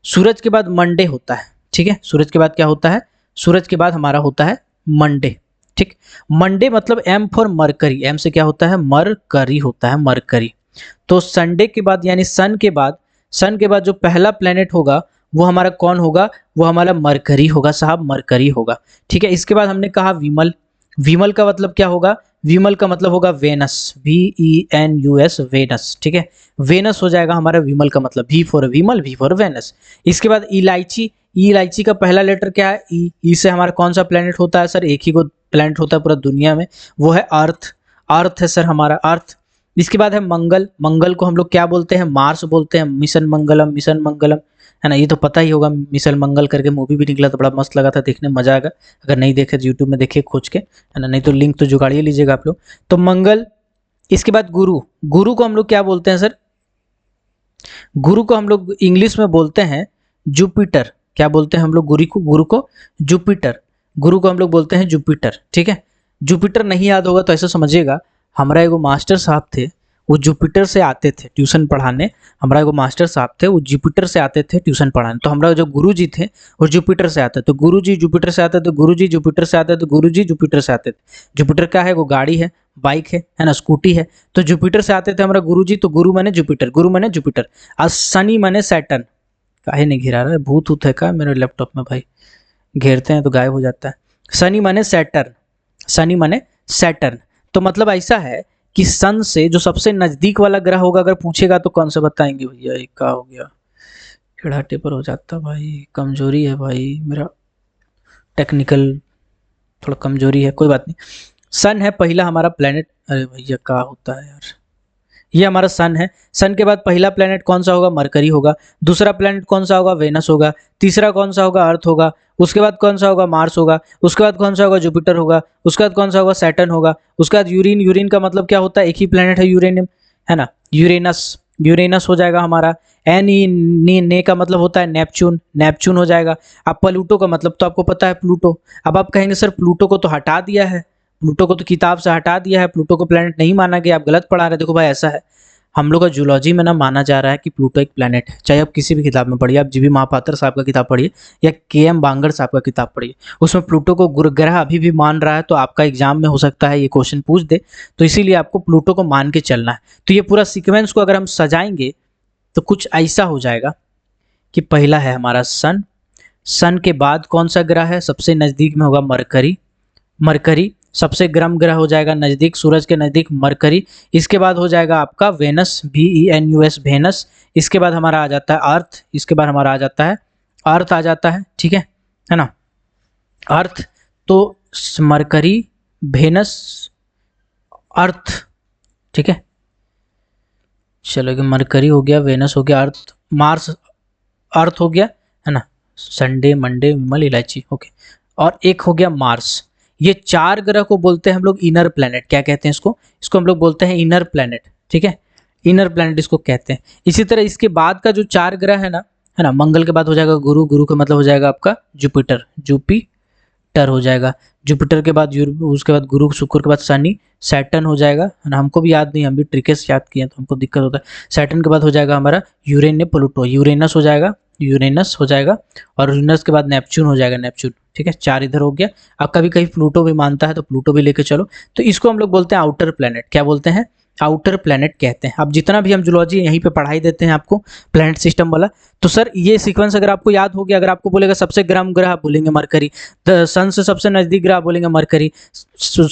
A: सूरज के बाद मंडे होता है, ठीक है, सूरज के बाद क्या होता है, सूरज के बाद हमारा होता है मंडे, ठीक। मंडे मतलब एम फॉर मरकरी, एम से क्या होता है, मरकरी होता है, मरकरी। तो संडे के बाद यानी सन के बाद, सन के बाद जो पहला प्लेनेट होगा वो हमारा कौन होगा, वो हमारा मरकरी होगा साहब, मरकरी होगा, ठीक है। इसके बाद हमने कहा विमल, विमल का मतलब क्या होगा, विमल का मतलब होगा वेनस, VENUS, वेनस, ठीक है, वेनस हो जाएगा हमारा विमल का मतलब, V for Vimal, V for Venus. इसके बाद इलायची, इलायची का पहला लेटर क्या है, ई से हमारा कौन सा प्लेनेट होता है सर, एक ही को प्लेनेट होता है पूरा दुनिया में, वो है अर्थ, अर्थ है सर हमारा, अर्थ। इसके बाद है मंगल, मंगल को हम लोग क्या बोलते हैं, मार्स बोलते हैं, मिशन मंगलम, मिशन मंगलम, है ना, ये तो पता ही होगा। मिशन मंगल करके मूवी भी निकला था, बड़ा मस्त लगा था, देखने में मजा आएगा। अगर नहीं देखे तो यूट्यूब में देखिए खोज के, है ना, नहीं तो लिंक तो जुगाड़िए लीजिएगा आप लोग। तो मंगल, इसके बाद गुरु, गुरु को हम लोग क्या बोलते हैं सर, गुरु को हम लोग इंग्लिश में बोलते हैं जुपिटर, क्या बोलते हैं हम लोग गुरु को जुपिटर, गुरु को हम लोग बोलते हैं जुपिटर, ठीक है। जुपिटर नहीं याद होगा तो ऐसा समझिएगा, हमारा एगो मास्टर साहब थे, वो जुपिटर से आते थे ट्यूशन पढ़ाने, हमारा एगो मास्टर साहब थे वो जुपिटर से आते थे ट्यूशन पढ़ाने, तो हमारा जो गुरुजी थे वो जुपिटर से आते, तो गुरुजी जुपिटर से आते, तो गुरुजी जुपिटर से आते, तो गुरुजी जुपिटर से आते थे। जुपिटर क्या है, वो गाड़ी है, बाइक है ना, स्कूटी है, तो जुपिटर से आते थे हमारा गुरुजी, तो गुरु माने जुपिटर, गुरु माने जुपिटर। और शनि माने सैटर्न, काहे नहीं घिरा रहा है, भूत उत है का मेरे लैपटॉप में भाई, घेरते हैं तो गायब हो जाता है। शनि माने सैटर्न, शनि माने सैटर्न। तो मतलब ऐसा है कि सन से जो सबसे नजदीक वाला ग्रह होगा, अगर पूछेगा तो कौन सा बताएंगे भैया, एक का हो गया, खिड़ाटे पर हो जाता भाई, कमजोरी है भाई मेरा, टेक्निकल थोड़ा कमजोरी है, कोई बात नहीं। सन है पहला हमारा प्लेनेट, अरे भैया क्या होता है यार, ये हमारा सन है। सन के बाद पहला प्लेनेट कौन सा होगा, मरकरी होगा, दूसरा प्लेनेट कौन सा होगा, वेनस होगा, तीसरा कौन सा होगा, अर्थ होगा, उसके बाद कौन सा होगा, मार्स होगा, उसके बाद कौन सा होगा, जुपिटर होगा, उसके बाद कौन सा होगा, सैटर्न होगा, उसके बाद यूरिन, यूरिन का मतलब क्या होता है, एक ही प्लेनेट है यूरेनियम, है ना, यूरेनस, यूरेनस हो जाएगा हमारा। ने का मतलब होता है नेपच्यून, नेपच्यून हो जाएगा। अब प्लूटो का मतलब तो आपको पता है, प्लूटो। अब आप कहेंगे सर प्लूटो को तो हटा दिया है, प्लूटो को तो किताब से हटा दिया है, प्लूटो को प्लेनेट नहीं माना गया, आप गलत पढ़ा रहे। देखो भाई ऐसा है, हम लोग का जूलॉजी में ना माना जा रहा है कि प्लूटो एक प्लेनेट है। चाहे आप किसी भी किताब में पढ़िए, आप जीवी महापात्र साहब का किताब पढ़िए या के.एम. बांगर साहब का किताब पढ़िए, उसमें प्लूटो को गुरु ग्रह अभी भी मान रहा है। तो आपका एग्जाम में हो सकता है ये क्वेश्चन पूछ दे, तो इसीलिए आपको प्लूटो को मान के चलना है। तो ये पूरा सीक्वेंस को अगर हम सजाएंगे तो कुछ ऐसा हो जाएगा कि पहला है हमारा सन, सन के बाद कौन सा ग्रह है, सबसे नज़दीक में होगा मरकरी, मरकरी सबसे गर्म ग्रह हो जाएगा नज़दीक, सूरज के नज़दीक मरकरी। इसके बाद हो जाएगा आपका वेनस, VENUS वेनस। इसके बाद हमारा आ जाता है अर्थ, इसके बाद हमारा आ जाता है अर्थ आ जाता है, ठीक है ना, अर्थ। तो मरकरी, वेनस, अर्थ, ठीक है। चलो मरकरी हो गया, वेनस हो गया, अर्थ, मार्स, अर्थ हो गया, है ना, संडे, मंडे, विमल, इलायची, ओके। और एक हो गया मार्स। ये 4 ग्रह को बोलते हैं हम लोग इनर प्लैनेट। क्या कहते हैं इसको? इसको हम लोग बोलते हैं इनर प्लैनेट, ठीक है, इनर प्लैनेट इसको कहते हैं। इसी तरह इसके बाद का जो 4 ग्रह है ना, मंगल के बाद हो जाएगा गुरु, गुरु का मतलब हो जाएगा आपका जुपिटर, जुपिटर हो जाएगा। जुपिटर के बाद उसके बाद गुरु, शुक्र के बाद शनि, सैटर्न हो जाएगा, है ना। हमको भी याद नहीं, हम भी ट्रिके से याद किए तो हमको दिक्कत होता है। सैटर्न के बाद हो जाएगा हमारा यूरेनियस, प्लूटो, यूरेनस हो जाएगा, यूरेनस हो जाएगा। और यूरेनस के बाद नेपच्यून हो जाएगा, नेपच्यून, ठीक है। 4 इधर हो गया। अब कभी कभी प्लूटो भी मानता है तो प्लूटो भी लेके चलो। तो इसको हम लोग बोलते हैं आउटर प्लैनेट। क्या बोलते हैं? आउटर प्लैनेट कहते हैं। अब जितना भी हम जूलॉजी यहीं पे पढ़ाई देते हैं आपको प्लैनेट सिस्टम वाला, तो सर ये सीक्वेंस अगर आपको याद हो गया, अगर आपको बोलेगा सबसे गर्म ग्रह बोलेंगे मरकरी, सन से सबसे नजदीक ग्रह बोलेंगे मरकरी,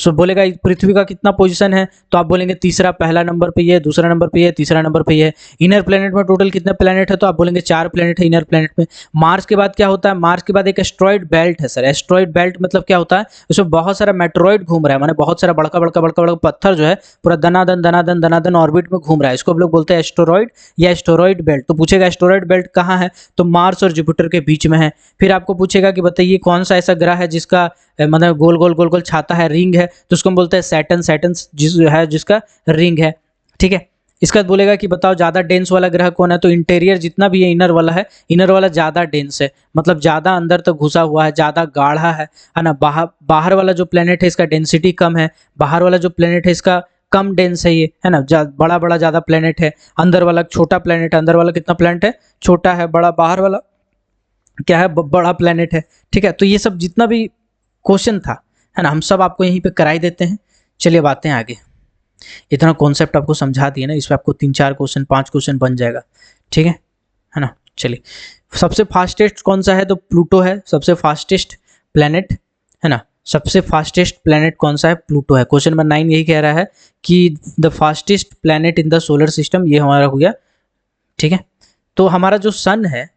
A: बोलेगा पृथ्वी का कितना पोजीशन है तो आप बोलेंगे तीसरा, पहला नंबर पे ये, दूसरा नंबर पे ये, तीसरा नंबर पे ये। इनर प्लैनेट में टोटल कितने प्लैनेट है तो आप बोलेंगे 4 प्लैनेट है इनर प्लैनेट में। मार्स के बाद क्या होता है? मार्स के बाद एक एस्ट्रॉइड बेल्ट है सर। एस्ट्रॉइड बेल्ट मतलब क्या होता है? उसमें बहुत सारा मेट्रॉइड घूम रहा है, माने बहुत सारा बड़का बड़का बड़का बड़का पत्थर जो है पूरा दनादन दनादन दनादन ऑर्बिट में घूम रहा है। इसको हम लोग बोलते हैं एस्टेरॉइड या एस्टेरॉइड बेल्ट। तो पूछेगा एस्टेरॉइड बेल्ट कहाँ है, तो मार्स और जुपिटर के बीच में है। फिर आपको पूछेगा कि बताइए कौन सा ऐसा ग्रह है जिसका मतलब गोल गोल गोल गोल छाता है, रिंग है, तो उसको हम बोलते हैं सैटर्न। सैटर्न जिसका रिंग है, ठीक है। इसका बोलेगा कि बताओ ज्यादा डेंस वाला ग्रह कौन है, तो इंटीरियर जितना भी ये इनर वाला है, इनर वाला ज्यादा डेंस है, मतलब ज्यादा अंदर तक घुसा हुआ है, ज्यादा गाढ़ा है ना। बाहर वाला जो प्लेनेट है इसका डेंसिटी कम है, बाहर वाला जो प्लेनेट है इसका कम डेंस है, ये है ना, बड़ा बड़ा ज्यादा प्लेनेट है। अंदर वाला छोटा प्लेनेट है, अंदर वाला कितना प्लेनेट है? छोटा है। बड़ा बाहर वाला क्या है? बड़ा प्लेनेट है, ठीक है। तो ये सब जितना भी क्वेश्चन था, है ना, हम सब आपको यहीं पे कराई देते हैं। चलिए अब आते हैं आगे। इतना कॉन्सेप्ट आपको समझा दिया ना, इस पर आपको 3-4 क्वेश्चन 5 क्वेश्चन बन जाएगा, ठीक है ना। चलिए सबसे फास्टेस्ट कौन सा है, तो प्लूटो है सबसे फास्टेस्ट प्लैनेट, है ना। सबसे फास्टेस्ट प्लैनेट कौन सा है? प्लूटो है। क्वेश्चन नंबर 9 यही कह रहा है कि the fastest planet in the solar system, ये हमारा हो गया, ठीक है। तो हमारा जो सन है,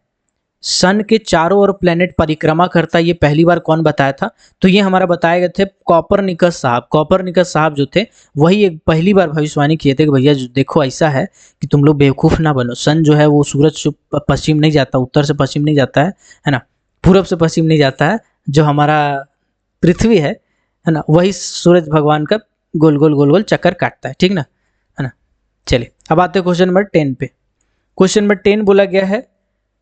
A: सन के चारों ओर प्लेनेट परिक्रमा करता है, ये पहली बार कौन बताया था? तो ये हमारा बताए गए थे कॉपरनिकस साहब। कॉपरनिकस साहब जो थे वही एक पहली बार भविष्यवाणी किए थे कि भैया देखो ऐसा है कि तुम लोग बेवकूफ़ ना बनो। सन जो है वो सूरज से पश्चिम नहीं जाता, उत्तर से पश्चिम नहीं जाता है ना, पूरब से पश्चिम नहीं जाता है। जो हमारा पृथ्वी है ना, वही सूरज भगवान का गोल गोल गोल गोल चक्कर काटता है, ठीक ना, है ना। चलिए अब आते हैं क्वेश्चन नंबर 10 पे। क्वेश्चन नंबर 10 बोला गया है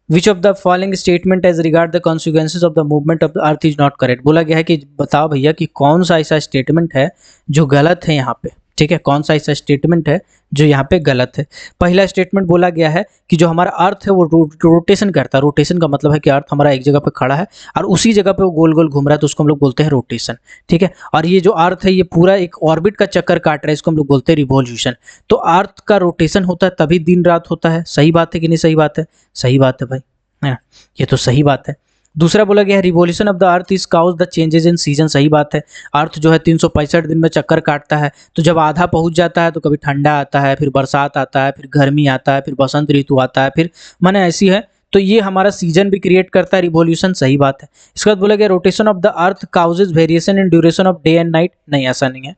A: Which of the following statement as regard the consequences of the movement of the earth is not correct। बोला गया है कि बताओ भैया कि कौन सा ऐसा स्टेटमेंट है जो गलत है यहाँ पे, ठीक है। कौन सा ऐसा स्टेटमेंट है जो यहाँ पे गलत है? पहला स्टेटमेंट बोला गया है कि जो हमारा अर्थ है वो रोटेशन करता है। रोटेशन का मतलब है कि अर्थ हमारा एक जगह पे खड़ा है और उसी जगह पे वो गोल गोल घूम रहा है, तो उसको हम लोग बोलते हैं रोटेशन, ठीक है। और ये जो अर्थ है ये पूरा एक ऑर्बिट का चक्कर काट रहा है, इसको हम लोग बोलते हैं रिवॉल्यूशन। तो अर्थ का रोटेशन होता है तभी दिन रात होता है। सही बात है कि नहीं? सही बात है, सही बात है भाई, है ना, ये तो सही बात है। दूसरा बोला गया है revolution of the earth is cause the changes in season. सही बात है। अर्थ जो है 365 दिन में चक्कर काटता है, तो जब आधा पहुंच जाता है तो कभी ठंडा आता है, फिर बरसात आता है, फिर गर्मी आता है, फिर बसंत ऋतु आता है, फिर माने ऐसी है। तो ये हमारा सीजन भी क्रिएट करता है रिवोल्यूशन। सही बात है। इसके बाद बोला गया rotation of the earth causes variation in duration of day and night. नहीं, ऐसा नहीं है।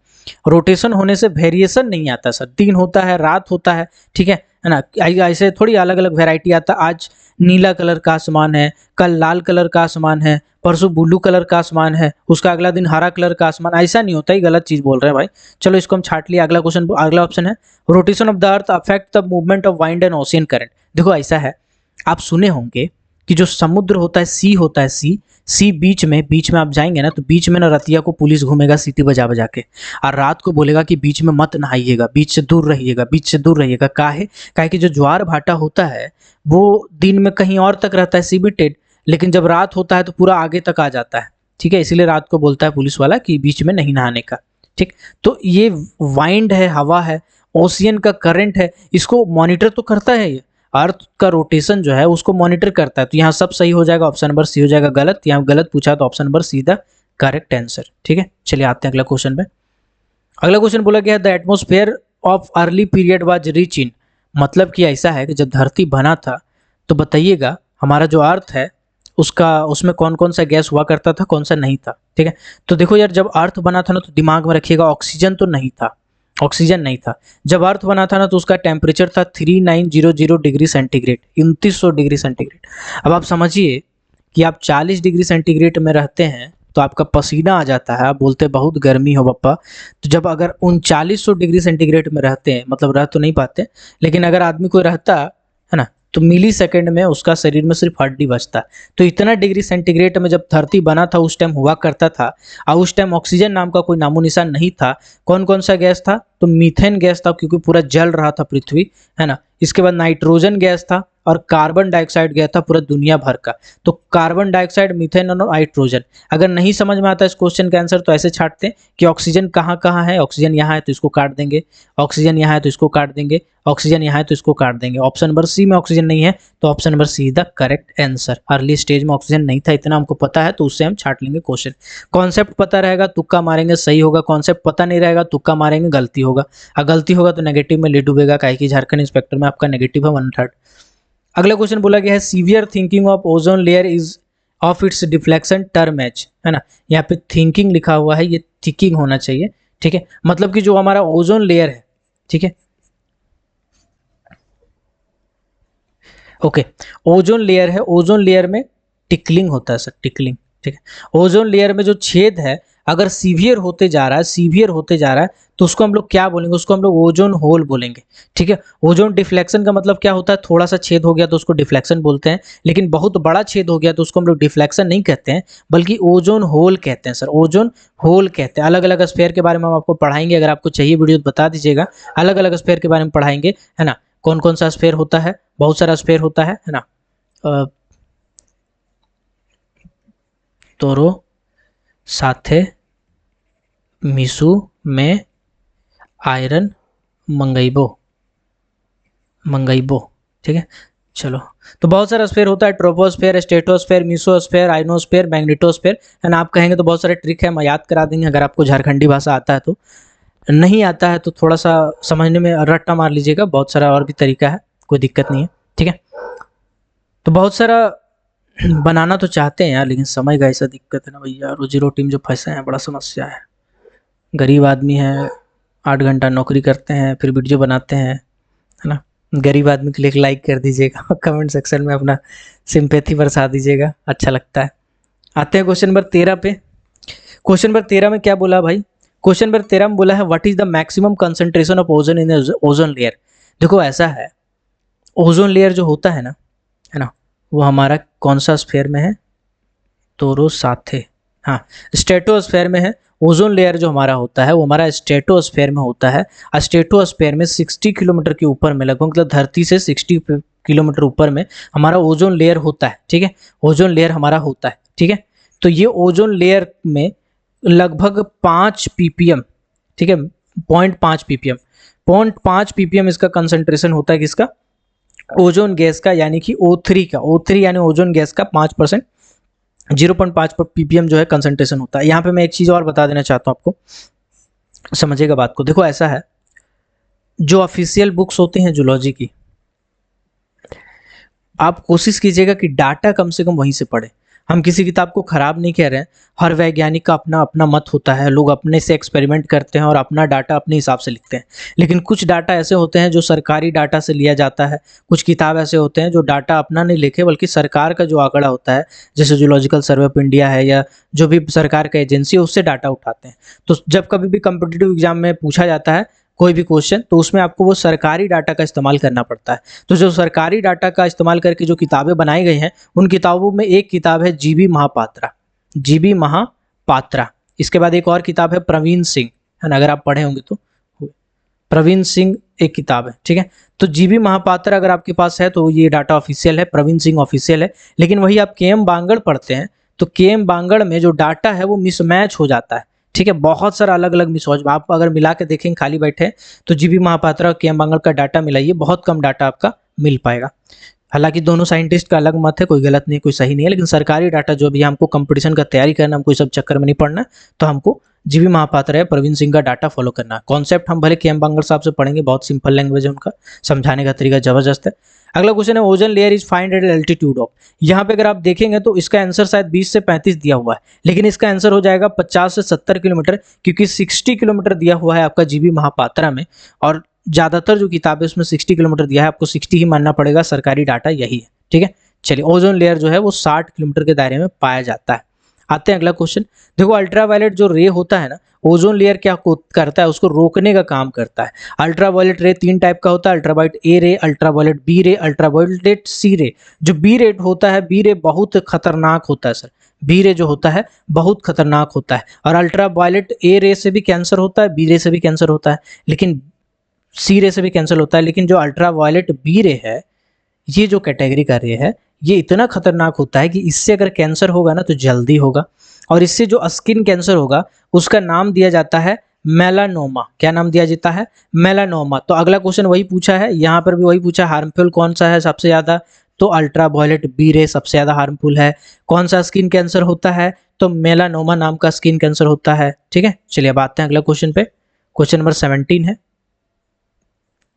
A: रोटेशन होने से वेरिएशन नहीं आता सर। दिन होता है, रात होता है, ठीक है ना। ऐसे थोड़ी अलग अलग वेराइटी आता है। आज नीला कलर का आसमान है, कल लाल कलर का आसमान है, परसों ब्लू कलर का आसमान है, उसका अगला दिन हरा कलर का आसमान। ऐसा नहीं होता, ही गलत चीज बोल रहे हैं भाई। चलो इसको हम छाट लिया। अगला क्वेश्चन, अगला ऑप्शन है rotation of the earth affect the movement of wind and ocean current. देखो ऐसा है, आप सुने होंगे कि जो समुद्र होता है, सी होता है, सी बीच में आप जाएंगे ना, तो बीच में ना रतिया को पुलिस घूमेगा सीटी बजा बजा के, और रात को बोलेगा कि बीच में मत नहाइएगा, बीच से दूर रहिएगा, बीच से दूर रहिएगा। काहे कि जो ज्वार भाटा होता है वो दिन में कहीं और तक रहता है सीमिटेड, लेकिन जब रात होता है तो पूरा आगे तक आ जाता है। ठीक है, इसीलिए रात को बोलता है पुलिस वाला कि बीच में नहीं नहाने का। ठीक, तो ये वाइंड है, हवा है, ओशियन का करंट है, इसको मॉनिटर तो करता है ये, अर्थ का रोटेशन जो है उसको मॉनिटर करता है। तो यहाँ सब सही हो जाएगा, ऑप्शन नंबर सी हो जाएगा गलत। यहाँ गलत पूछा तो option number see the correct answer. ठीक है, चलिए आते हैं अगला क्वेश्चन पे। अगला क्वेश्चन बोला गया the atmosphere of early period was rich in, मतलब कि ऐसा है कि जब धरती बना था तो बताइएगा हमारा जो अर्थ है उसका, उसमें कौन कौन सा गैस हुआ करता था, कौन सा नहीं था। ठीक है, तो देखो यार, जब अर्थ बना था ना तो दिमाग में रखिएगा ऑक्सीजन तो नहीं था, ऑक्सीजन नहीं था। जब अर्थ बना था ना तो उसका टेम्परेचर था 3900 डिग्री सेंटीग्रेड, 2900 डिग्री सेंटीग्रेड। अब आप समझिए कि आप 40 डिग्री सेंटीग्रेड में रहते हैं तो आपका पसीना आ जाता है, आप बोलते हैं बहुत गर्मी हो पप्पा। तो जब अगर 3900 डिग्री सेंटीग्रेड में रहते हैं, मतलब रह तो नहीं पाते, लेकिन अगर आदमी कोई रहता है ना तो मिली सेकेंड में उसका शरीर में सिर्फ हड्डी बचता। तो इतना डिग्री सेंटीग्रेड में जब धरती बना था उस टाइम हुआ करता था, और उस टाइम ऑक्सीजन नाम का कोई नामो निशान नहीं था। कौन कौन सा गैस था, तो मीथेन गैस था, क्योंकि पूरा जल रहा था पृथ्वी, है ना। इसके बाद नाइट्रोजन गैस था, और कार्बन डाइऑक्साइड गैस था पूरा दुनिया भर का। तो कार्बन डाइऑक्साइड, मीथेन और नाइट्रोजन। अगर नहीं समझ में आता इस क्वेश्चन का आंसर तो ऐसे छाटते हैं कि ऑक्सीजन कहाँ कहाँ है, ऑक्सीजन यहाँ है तो इसको काट देंगे, ऑक्सीजन यहाँ है तो इसको काट देंगे, ऑक्सीजन यहाँ है तो इसको काट देंगे। ऑप्शन नंबर सी में ऑक्सीजन नहीं है तो option number see the correct answer. Early stage में ऑक्सीजन नहीं था, इतना हमको पता है, तो उससे हम छाट लेंगे क्वेश्चन। कॉन्सेप्ट पता रहेगा तुक्का मारेंगे सही होगा, कॉन्सेप्ट पता नहीं रहेगा तुक्का मारेंगे गलती होगा, और गलती होगा तो नेगेटिव में ले डूबेगा, काहे कि झारखंड इंस्पेक्टर में आपका नेगेटिव है 1/3। अगला क्वेश्चन बोला गया है severe thinking of ozone layer is of its deflection term H, है ना। यहाँ पे थिंकिंग लिखा हुआ है, ये थिंकिंग होना चाहिए। ठीक है, मतलब कि जो हमारा ओजोन लेयर है, ठीक है, ओके, ओजोन लेयर है, ओजोन लेयर में टिकलिंग होता है सर, टिकलिंग। ठीक है, ओजोन लेयर में जो छेद है अगर सीवियर होते जा रहा है, सीवियर होते जा रहा है, तो उसको हम लोग क्या बोलेंगे, उसको हम लोग ओजोन होल बोलेंगे। ठीक है, ओजोन डिफ्लेक्शन का मतलब क्या होता है, थोड़ा सा छेद हो गया तो उसको डिफ्लेक्शन बोलते हैं, लेकिन बहुत बड़ा छेद हो गया तो उसको हम लोग डिफ्लेक्शन नहीं कहते हैं, बल्कि ओजोन होल कहते हैं सर, ओजोन होल कहते हैं। अलग अलग स्फीयर के बारे में हम आपको पढ़ाएंगे, अगर आपको चाहिए वीडियो तो बता दीजिएगा, अलग अलग स्फीयर के बारे में पढ़ाएंगे, है ना। कौन कौन सा स्फीयर होता है, बहुत सारा स्फीयर होता है ना। तोरो साथे मिसु में आयरन मंगईबो, मंगईबो। ठीक है, चलो, तो बहुत सारा स्फीयर होता है, ट्रोपोस्फीयर, स्ट्रेटोस्फीयर, मिसोस्फीयर, आइनोस्फीयर, मैग्नेटोस्फीयर, है ना। आप कहेंगे तो बहुत सारे ट्रिक है, हम याद करा देंगे अगर आपको झारखंडी भाषा आता है तो। नहीं आता है तो थोड़ा सा समझने में रट्टा मार लीजिएगा, बहुत सारा और भी तरीका है, कोई दिक्कत नहीं है। ठीक है, तो बहुत सारा बनाना तो चाहते हैं यार, लेकिन समय का ऐसा दिक्कत है ना भैया, रोजी रोटी में जो फंसे हैं बड़ा समस्या है। गरीब आदमी है, 8 घंटा नौकरी करते हैं फिर वीडियो बनाते हैं, है ना। गरीब आदमी के लिए एक लाइक कर दीजिएगा, कमेंट सेक्शन में अपना सिंपैथी बरसा दीजिएगा, अच्छा लगता है। आते हैं क्वेश्चन नंबर 13 पे। क्वेश्चन नंबर 13 में क्या बोला भाई, क्वेश्चन नंबर 13 में बोला है what is the maximum concentration of ozone in ozone layer. देखो ऐसा है, ओजोन लेयर जो होता है ना, वो हमारा कौन सा स्फीयर में है, तोरो साथे, हाँ, स्ट्रेटोस्फीयर में है। ओजोन लेयर जो हमारा होता है वो हमारा स्ट्रेटोस्फीयर में होता है। स्ट्रेटोस्फीयर में 60 किलोमीटर के ऊपर में, लगभग मतलब धरती से 60 किलोमीटर ऊपर में हमारा ओजोन लेयर होता है। ठीक है, ओजोन लेयर हमारा होता है। ठीक है, तो ये ओजोन लेयर में लगभग 5 ppm, ठीक है, 0.5 ppm, 0.5 ppm इसका कंसंट्रेशन होता है, किसका, ओजोन गैस का, यानी कि O3 का, O3 यानी ओजोन गैस का 5%, 0.5 ppm जो है कंसंट्रेशन होता है। यहाँ पे मैं एक चीज़ और बता देना चाहता हूँ आपको, समझिएगा बात को। देखो ऐसा है, जो ऑफिशियल बुक्स होती हैं जूलॉजी की, आप कोशिश कीजिएगा कि डाटा कम से कम वहीं से पढ़ें। हम किसी किताब को खराब नहीं कह रहे हैं, हर वैज्ञानिक का अपना अपना मत होता है, लोग अपने से एक्सपेरिमेंट करते हैं और अपना डाटा अपने हिसाब से लिखते हैं। लेकिन कुछ डाटा ऐसे होते हैं जो सरकारी डाटा से लिया जाता है, कुछ किताब ऐसे होते हैं जो डाटा अपना नहीं लिखे बल्कि सरकार का जो आंकड़ा होता है, जैसे जूलॉजिकल सर्वे ऑफ इंडिया है या जो भी सरकार का एजेंसी है, उससे डाटा उठाते हैं। तो जब कभी भी कम्पिटिटिव एग्जाम में पूछा जाता है कोई भी क्वेश्चन, तो उसमें आपको वो सरकारी डाटा का इस्तेमाल करना पड़ता है। तो जो सरकारी डाटा का इस्तेमाल करके जो किताबें बनाई गई हैं, उन किताबों में एक किताब है जीबी महापात्रा, जीबी महापात्रा। इसके बाद एक और किताब है प्रवीण सिंह, है ना, अगर आप पढ़े होंगे तो प्रवीण सिंह एक किताब है, ठीक है। तो जीबी महापात्रा अगर आपके पास है तो ये डाटा ऑफिशियल है, प्रवीण सिंह ऑफिशियल है। लेकिन वही आप केएम बांगड़ पढ़ते हैं तो केएम बांगड़ में जो डाटा है वो मिसमैच हो जाता है, ठीक है। बहुत सारा अलग अलग मिसमैच, आप अगर मिला के देखेंगे खाली बैठे तो जीबी महापात्रा और केएम बांगड़ का डाटा मिलाइए, बहुत कम डाटा आपका मिल पाएगा। हालांकि दोनों साइंटिस्ट का अलग मत है, कोई गलत नहीं कोई सही नहीं है, लेकिन सरकारी डाटा जो भी हमको कंपटीशन का तैयारी करना, हमको सब चक्कर में नहीं पड़ना, तो हमको जीबी महापात्रा या प्रवीण सिंह का डाटा फॉलो करना है। कॉन्सेप्ट हम भले केएम बांगड़ साहब से पढ़ेंगे, बहुत सिंपल लैंग्वेज है उनका, समझाने का तरीका जबरदस्त है। अगला क्वेश्चन है ozone layer is find at altitude of. यहाँ पे अगर आप देखेंगे तो इसका आंसर शायद 20 से 35 दिया हुआ है, लेकिन इसका आंसर हो जाएगा 50 से 70 किलोमीटर, क्योंकि 60 किलोमीटर दिया हुआ है आपका जीबी महापात्रा में, और ज्यादातर जो किताबें उसमें 60 किलोमीटर दिया है, आपको 60 ही मानना पड़ेगा, सरकारी डाटा यही है, ठीक है। चलिए, ओजोन लेयर जो है वो 60 किलोमीटर के दायरे में पाया जाता है। आते हैं अगला क्वेश्चन। देखो, अल्ट्रावायलेट जो रे होता है ना, ओजोन लेयर क्या करता है, उसको रोकने का काम करता है। अल्ट्रावायलेट रे 3 टाइप का होता है, अल्ट्रावायलेट ए रे, अल्ट्रावायलेट बी रे, अल्ट्रावायलेट सी रे। जो बी रे होता है, बी रे बहुत खतरनाक होता है सर, बी रे जो होता है बहुत खतरनाक होता है। और अल्ट्रावायलेट ए रे से भी कैंसर होता है, बी रे से भी कैंसर होता है, लेकिन सी रे से भी कैंसर होता है। लेकिन जो अल्ट्रावायलेट बी रे है, ये जो कैटेगरी का रे है, ये इतना खतरनाक होता है कि इससे अगर कैंसर होगा ना तो जल्दी होगा, और इससे जो स्किन कैंसर होगा उसका नाम दिया जाता है मेलानोमा। क्या नाम दिया जाता है? मेलानोमा। तो अगला क्वेश्चन वही पूछा है, यहाँ पर भी वही पूछा, हार्मफुल कौन सा है सबसे ज्यादा, तो अल्ट्रावायलेट बी रे सबसे ज्यादा हार्मफुल है। कौन सा स्किन कैंसर होता है, तो मेलानोमा नाम का स्किन कैंसर होता है, ठीक है। चलिए अब आते हैं अगला क्वेश्चन पे, क्वेश्चन नंबर 17 है।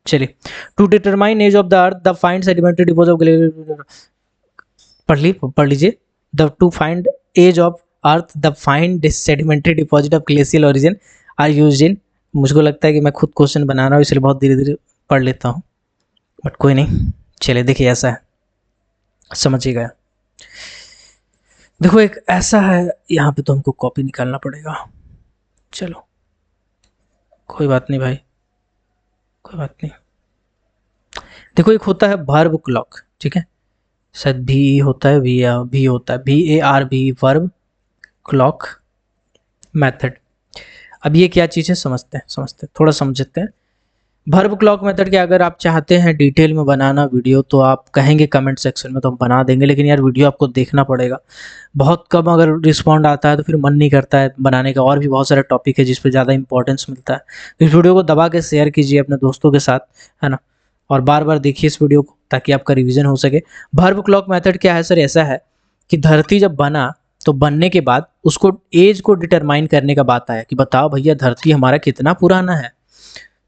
A: चलिए, to determine age of the earth the find sedimentary deposit, पढ़ लीजिए। The to find age of earth the find sedimentary deposit of glacial origin are used in. मुझको लगता है कि मैं खुद क्वेश्चन बना रहा हूँ, इसलिए बहुत धीरे धीरे पढ़ लेता हूँ, बट कोई नहीं। चलिए देखिए, ऐसा है, समझिएगा। देखो, एक ऐसा है, यहाँ पे तो हमको कॉपी निकालना पड़ेगा। चलो कोई बात नहीं भाई, कोई बात नहीं। देखो, एक होता है वर्ब क्लॉक, ठीक है, शायद भी होता है, भी होता है, VARB, वर्ब क्लॉक मेथड। अब ये क्या चीज़ है समझते हैं, थोड़ा समझते हैं। वर्ब क्लॉक मेथड के अगर आप चाहते हैं डिटेल में बनाना वीडियो, तो आप कहेंगे कमेंट सेक्शन में, तो हम बना देंगे, लेकिन यार वीडियो आपको देखना पड़ेगा। बहुत कम अगर रिस्पॉन्ड आता है तो फिर मन नहीं करता है बनाने का, और भी बहुत सारे टॉपिक है जिस पर ज़्यादा इंपॉर्टेंस मिलता है। इस वीडियो को दबा के शेयर कीजिए अपने दोस्तों के साथ, है ना, और बार बार देखिए इस वीडियो को ताकि आपका रिवीजन हो सके। वर्ब क्लॉक मेथड क्या है सर? ऐसा है कि धरती जब बना तो बनने के बाद उसको एज को डिटरमाइन करने का बात आया कि बताओ भैया धरती हमारा कितना पुराना है।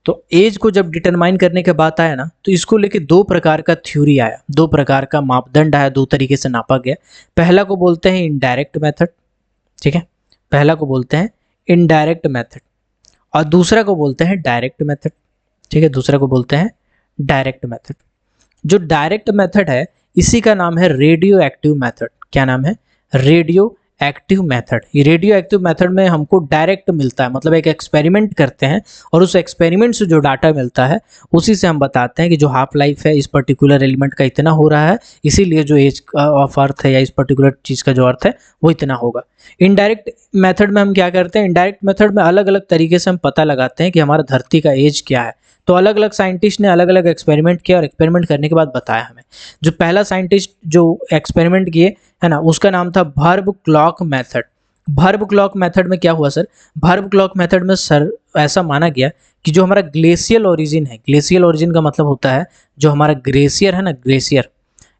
A: तो एज को जब डिटरमाइन करने के बात आया ना, तो इसको लेके 2 प्रकार का थ्योरी आया, 2 प्रकार का मापदंड आया, 2 तरीके से नापा गया। पहला को बोलते हैं इनडायरेक्ट मेथड, ठीक है, पहला को बोलते हैं इनडायरेक्ट मेथड, और दूसरा को बोलते हैं डायरेक्ट मेथड, ठीक है, दूसरा को बोलते हैं डायरेक्ट मेथड। जो डायरेक्ट मेथड है इसी का नाम है रेडियो एक्टिव मेथड। क्या नाम है? Radio active method. ये रेडियो एक्टिव मेथड में हमको डायरेक्ट मिलता है, मतलब एक एक्सपेरिमेंट करते हैं और उस एक्सपेरिमेंट से जो डाटा मिलता है उसी से हम बताते हैं कि जो हाफ लाइफ है इस पर्टिकुलर एलिमेंट का इतना हो रहा है, इसीलिए जो एज ऑफ अर्थ है या इस पर्टिकुलर चीज़ का जो अर्थ है वो इतना होगा। इनडायरेक्ट मेथड में हम क्या करते हैं? इनडायरेक्ट मेथड में अलग अलग तरीके से हम पता लगाते हैं कि हमारा धरती का एज क्या है। तो अलग अलग साइंटिस्ट ने अलग अलग एक्सपेरिमेंट किया और एक्सपेरिमेंट करने के बाद बताया हमें। जो पहला साइंटिस्ट जो एक्सपेरिमेंट किए, है ना, उसका नाम था verb clock method. Varve clock method में क्या हुआ सर? वर्ब क्लॉक मेथड में सर ऐसा माना गया कि जो हमारा ग्लेशियल ओरिजिन है, ग्लेशियल ओरिजिन का मतलब होता है जो हमारा ग्लेशियर है ना,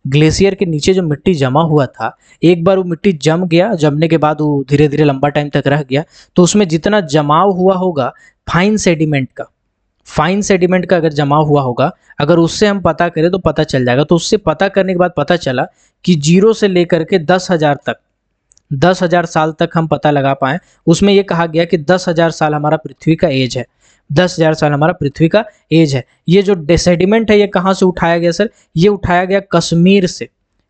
A: ग्लेशियर के नीचे जो मिट्टी जमा हुआ था, एक बार वो मिट्टी जम गया, जमने के बाद वो धीरे धीरे लंबा टाइम तक रह गया, तो उसमें जितना जमाव हुआ होगा फाइन सेडिमेंट का अगर जमा हुआ होगा, अगर उससे हम पता करें तो पता चल जाएगा। तो उससे पता करने के बाद पता चला कि 0 से लेकर के 10,000 साल तक हम पता लगा पाए। उसमें ये कहा गया कि 10,000 साल हमारा पृथ्वी का एज है, 10,000 साल हमारा पृथ्वी का एज है। ये जो सेडिमेंट है ये कहाँ से उठाया गया सर? ये उठाया गया कश्मीर से,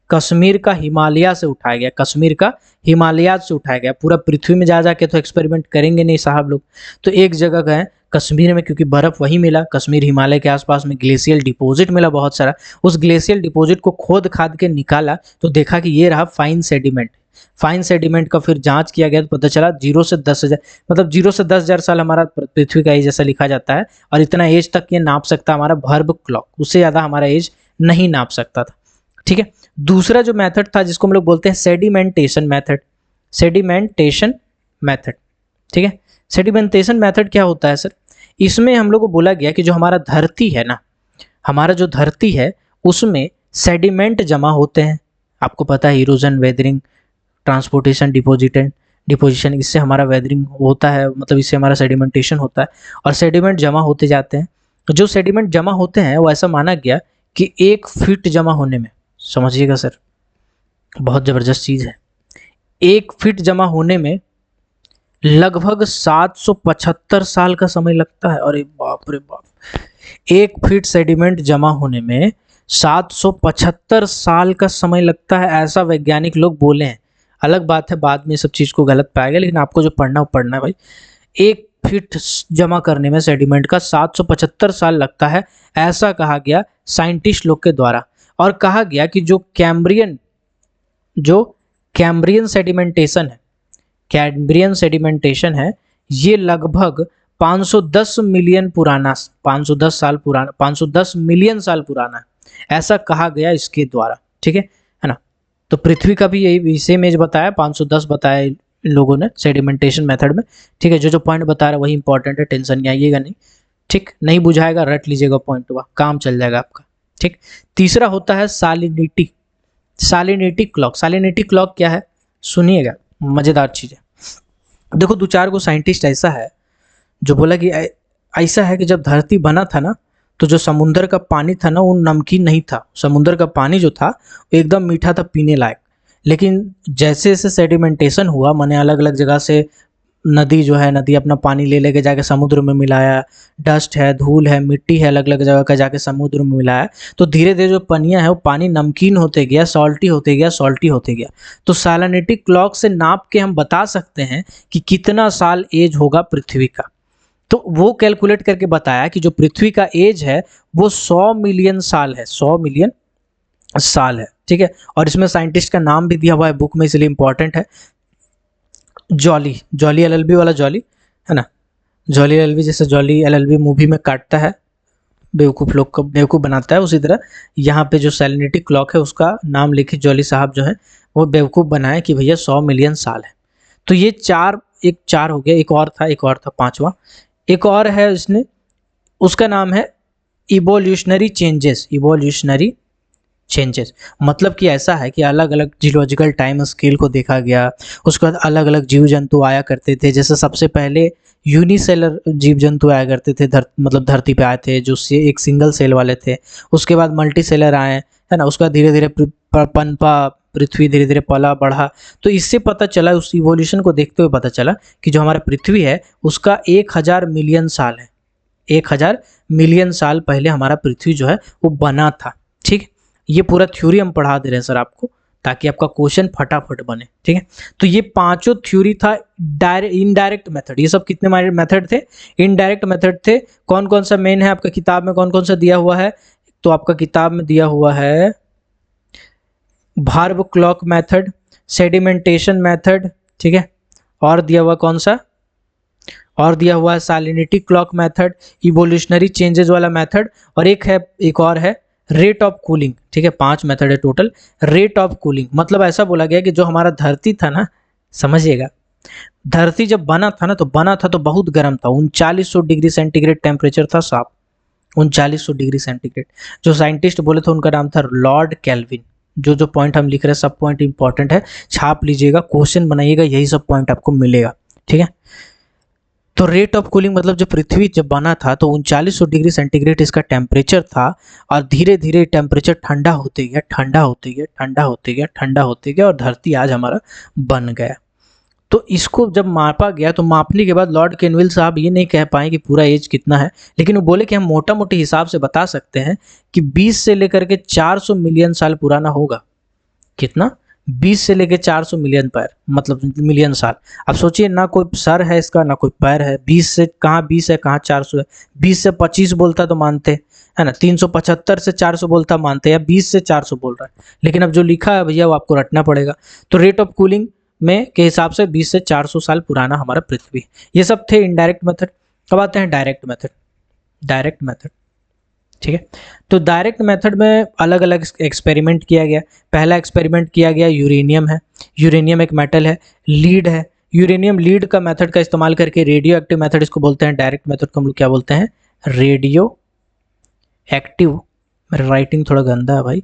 A: कश्मीर का हिमालय से उठाया गया, कश्मीर का हिमालय से उठाया गया। पूरा पृथ्वी में जा जाके तो एक्सपेरिमेंट करेंगे नहीं साहब लोग, तो एक जगह गए कश्मीर में, क्योंकि बर्फ वहीं मिला, कश्मीर हिमालय के आसपास में ग्लेशियल डिपॉजिट मिला बहुत सारा, उस ग्लेशियल डिपॉजिट को खोद खाद के निकाला तो देखा कि ये रहा फाइन सेडिमेंट। फाइन सेडिमेंट का फिर जांच किया गया तो पता चला 0 से 10,000, मतलब 0 से 10,000 साल हमारा पृथ्वी का एज ऐसा लिखा जाता है, और इतना एज तक ये नाप सकता हमारा वर्ब क्लॉक, उससे ज़्यादा हमारा एज नहीं नाप सकता था। ठीक है, दूसरा जो मेथड था जिसको हम लोग बोलते हैं सेडिमेंटेशन मेथड। सेडिमेंटेशन मेथड, ठीक है, सेडिमेंटेशन मेथड क्या होता है सर? इसमें हम लोग को बोला गया कि जो हमारा धरती है ना, हमारा जो धरती है उसमें सेडिमेंट जमा होते हैं, आपको पता है इरोजन, वेदरिंग, ट्रांसपोर्टेशन, डिपोजिशन, इससे हमारा वेदरिंग होता है, मतलब इससे हमारा सेडिमेंटेशन होता है, और सेडिमेंट जमा होते जाते हैं। तो जो सेडिमेंट जमा होते हैं वो ऐसा माना गया कि 1 फीट जमा होने में, समझिएगा सर, बहुत ज़बरदस्त चीज़ है, 1 फीट जमा होने में लगभग 775 साल का समय लगता है। अरे बाप रे बाप, 1 फीट सेडिमेंट जमा होने में 775 साल का समय लगता है, ऐसा वैज्ञानिक लोग बोले हैं। अलग बात है बाद में सब चीज़ को गलत पाएगा, लेकिन आपको जो पढ़ना वो पढ़ना है भाई। 1 फीट जमा करने में सेडिमेंट का 775 साल लगता है, ऐसा कहा गया साइंटिस्ट लोग के द्वारा। और कहा गया कि जो कैम्ब्रियन सेडिमेंटेशन है, ये लगभग 510 मिलियन पुराना, 510 मिलियन साल पुराना है, ऐसा कहा गया इसके द्वारा। ठीक है ना? तो पृथ्वी का भी यही सेम एज बताया, 510 बताया इन लोगों ने सेडिमेंटेशन मेथड में। ठीक है, जो पॉइंट बता रहा है वही इंपॉर्टेंट है, टेंशन नहीं आइएगा नहीं। ठीक, नहीं बुझाएगा रट लीजिएगा पॉइंट, हुआ काम चल जाएगा आपका। ठीक, तीसरा होता है सालिनिटी क्लॉक। सालिनिटी क्लॉक क्या है सुनिएगा, मजेदार चीज है। देखो 2-4 को साइंटिस्ट ऐसा है जो बोला कि ऐसा है कि जब धरती बना था ना, तो जो समुंदर का पानी था ना वो नमकीन नहीं था, समुंदर का पानी जो था वो एकदम मीठा था पीने लायक। लेकिन जैसे जैसे सेडिमेंटेशन हुआ, माने अलग अलग जगह से नदी अपना पानी ले लेके जाके समुद्र में मिलाया, डस्ट है, धूल है, मिट्टी है, अलग अलग जगह का जाके समुद्र में मिलाया, तो धीरे धीरे जो पनिया है वो पानी नमकीन होते गया, सॉल्टी होते गया। तो सालिनिटी क्लॉक से नाप के हम बता सकते हैं कि कितना साल एज होगा पृथ्वी का। तो वो कैलकुलेट करके बताया कि जो पृथ्वी का एज है वो 100 मिलियन साल है, 100 मिलियन साल है। ठीक है, और इसमें साइंटिस्ट का नाम भी दिया हुआ है बुक में, इसलिए इंपॉर्टेंट है। जॉली एलएलबी वाला जॉली है ना, जॉली एलएलबी, जैसे जॉली एलएलबी मूवी में काटता है, बेवकूफ़ लोग को बेवकूफ़ बनाता है, उसी तरह यहाँ पे जो सैलिनिटी क्लॉक है उसका नाम लिखे जॉली साहब जो है वो बेवकूफ़ बनाए कि भैया 100 मिलियन साल है। तो ये चार हो गया, एक और था 5वां, एक और है इसने, उसका नाम है इवोल्यूशनरी चेंजेस। मतलब कि ऐसा है कि अलग अलग जियोलॉजिकल टाइम स्केल को देखा गया, उसके बाद अलग अलग जीव जंतु आया करते थे। जैसे सबसे पहले यूनिसेलर जीव जंतु आया करते थे, मतलब धरती पे आए थे जो एक सिंगल सेल वाले थे। उसके बाद मल्टी सेलर आए, है ना, उसका धीरे धीरे पनपा, पृथ्वी धीरे धीरे पला बढ़ा। तो इससे पता चला, उस इवोल्यूशन को देखते हुए पता चला कि जो हमारा पृथ्वी है उसका 1000 मिलियन साल है, 1000 मिलियन साल पहले हमारा पृथ्वी जो है वो बना था। ठीक, ये पूरा थ्योरी हम पढ़ा दे रहे हैं सर आपको, ताकि आपका क्वेश्चन फटाफट बने। ठीक है, तो ये 5 थ्योरी था। इनडायरेक्ट मेथड, ये सब कितने मेथड थे? इनडायरेक्ट मेथड थे। कौन कौन सा मेन है आपका किताब में, कौन कौन सा दिया हुआ है? तो आपका किताब में दिया हुआ है verb clock method, sedimentation method, ठीक है, और दिया हुआ कौन सा, और दिया हुआ है सालिनिटी क्लॉक मेथड, इवोल्यूशनरी चेंजेस वाला मेथड, और एक और है रेट ऑफ कूलिंग। ठीक है, 5 मेथड है टोटल। रेट ऑफ कूलिंग मतलब ऐसा बोला गया कि जो हमारा धरती था ना, समझिएगा, धरती जब बना था तो बहुत गर्म था, 3900 डिग्री सेंटीग्रेड टेम्परेचर था साहब, 3900 डिग्री सेंटीग्रेड। जो साइंटिस्ट बोले थे उनका नाम था लॉर्ड कैल्विन। जो पॉइंट हम लिख रहे हैं सब पॉइंट इंपॉर्टेंट है, छाप लीजिएगा, क्वेश्चन बनाइएगा, यही सब पॉइंट आपको मिलेगा। ठीक है, तो रेट ऑफ कूलिंग मतलब जब पृथ्वी जब बना था तो 3900 डिग्री सेंटीग्रेड इसका टेम्परेचर था, और धीरे धीरे टेम्परेचर ठंडा होते गया और धरती आज हमारा बन गया। तो इसको जब मापा गया तो मापने के बाद लॉर्ड कैल्विन साहब ये नहीं कह पाए कि पूरा एज कितना है, लेकिन वो बोले कि हम मोटा मोटी हिसाब से बता सकते हैं कि 20 से लेकर के 400 मिलियन साल पुराना होगा। कितना? 20 से लेके 400 मिलियन पैर, मतलब मिलियन साल। अब सोचिए, ना कोई सर है इसका, ना कोई पैर है। 20 से कहाँ 20 है, कहाँ 400 है। 20 से 25 बोलता तो मानते, है ना। 375 से 400 बोलता मानते, या 20 से 400 बोल रहा है, लेकिन अब जो लिखा है भैया वो आपको रटना पड़ेगा। तो रेट ऑफ कूलिंग में के हिसाब से 20 से 400 साल पुराना हमारा पृथ्वी। ये सब थे इनडायरेक्ट मेथड। अब आते हैं डायरेक्ट मेथड। डायरेक्ट मेथड, ठीक है। तो डायरेक्ट मेथड में अलग अलग एक्सपेरिमेंट किया गया। पहला एक्सपेरिमेंट किया गया यूरेनियम है। यूरेनियम एक मेटल है, लीड है। यूरेनियम लीड का मेथड का इस्तेमाल करके रेडियो एक्टिव मेथड, इसको बोलते हैं डायरेक्ट मेथड को हम लोग क्या बोलते हैं, रेडियो एक्टिव। मेरा राइटिंग थोड़ा गंदा है भाई,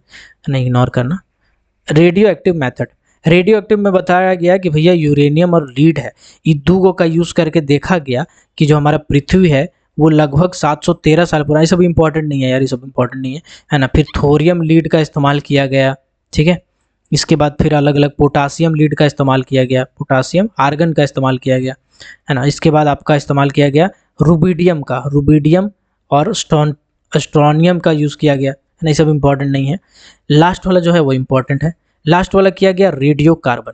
A: नहीं इग्नोर करना। Radio active method, radio active में बताया गया कि भैया यूरेनियम और लीड है, ये दो का यूज़ करके देखा गया कि जो हमारा पृथ्वी है वो लगभग 713 साल पुराना। ये सब इंपॉर्टेंट नहीं है यार, ये सब इंपॉर्टेंट नहीं है ना। फिर थोरियम लीड का इस्तेमाल किया गया, ठीक है। इसके बाद फिर अलग अलग पोटासियम लीड का इस्तेमाल किया गया, पोटासियम आर्गन का इस्तेमाल किया गया, है ना। इसके बाद आपका इस्तेमाल किया गया रुबिडियम का, रुबिडियम और स्ट्रोनियम का यूज़ किया गया, है ना। ये सब इंपॉर्टेंट नहीं है। लास्ट वाला जो है वो इंपॉर्टेंट है। लास्ट वाला किया गया radio carbon,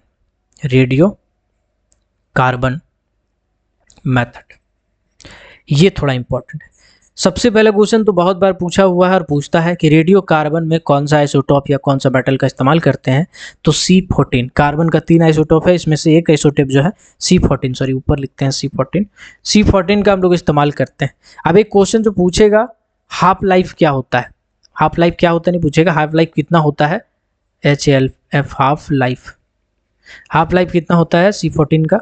A: radio carbon method. ये थोड़ा इंपॉर्टेंट है। सबसे पहला क्वेश्चन तो बहुत बार पूछा हुआ है और पूछता है कि रेडियो कार्बन में कौन सा आइसोटोप या कौन सा मेटल का इस्तेमाल करते हैं, तो C14। कार्बन का 3 आइसोटोप है, इसमें से एक आइसोटोप जो है C14, सॉरी ऊपर लिखते हैं C14, C14 का हम लोग इस्तेमाल करते हैं। अब एक क्वेश्चन जो पूछेगा हाफ लाइफ क्या होता है, हाफ लाइफ क्या होता है नहीं पूछेगा, हाफ लाइफ कितना होता है, HLF half life, half life कितना होता है C14 का,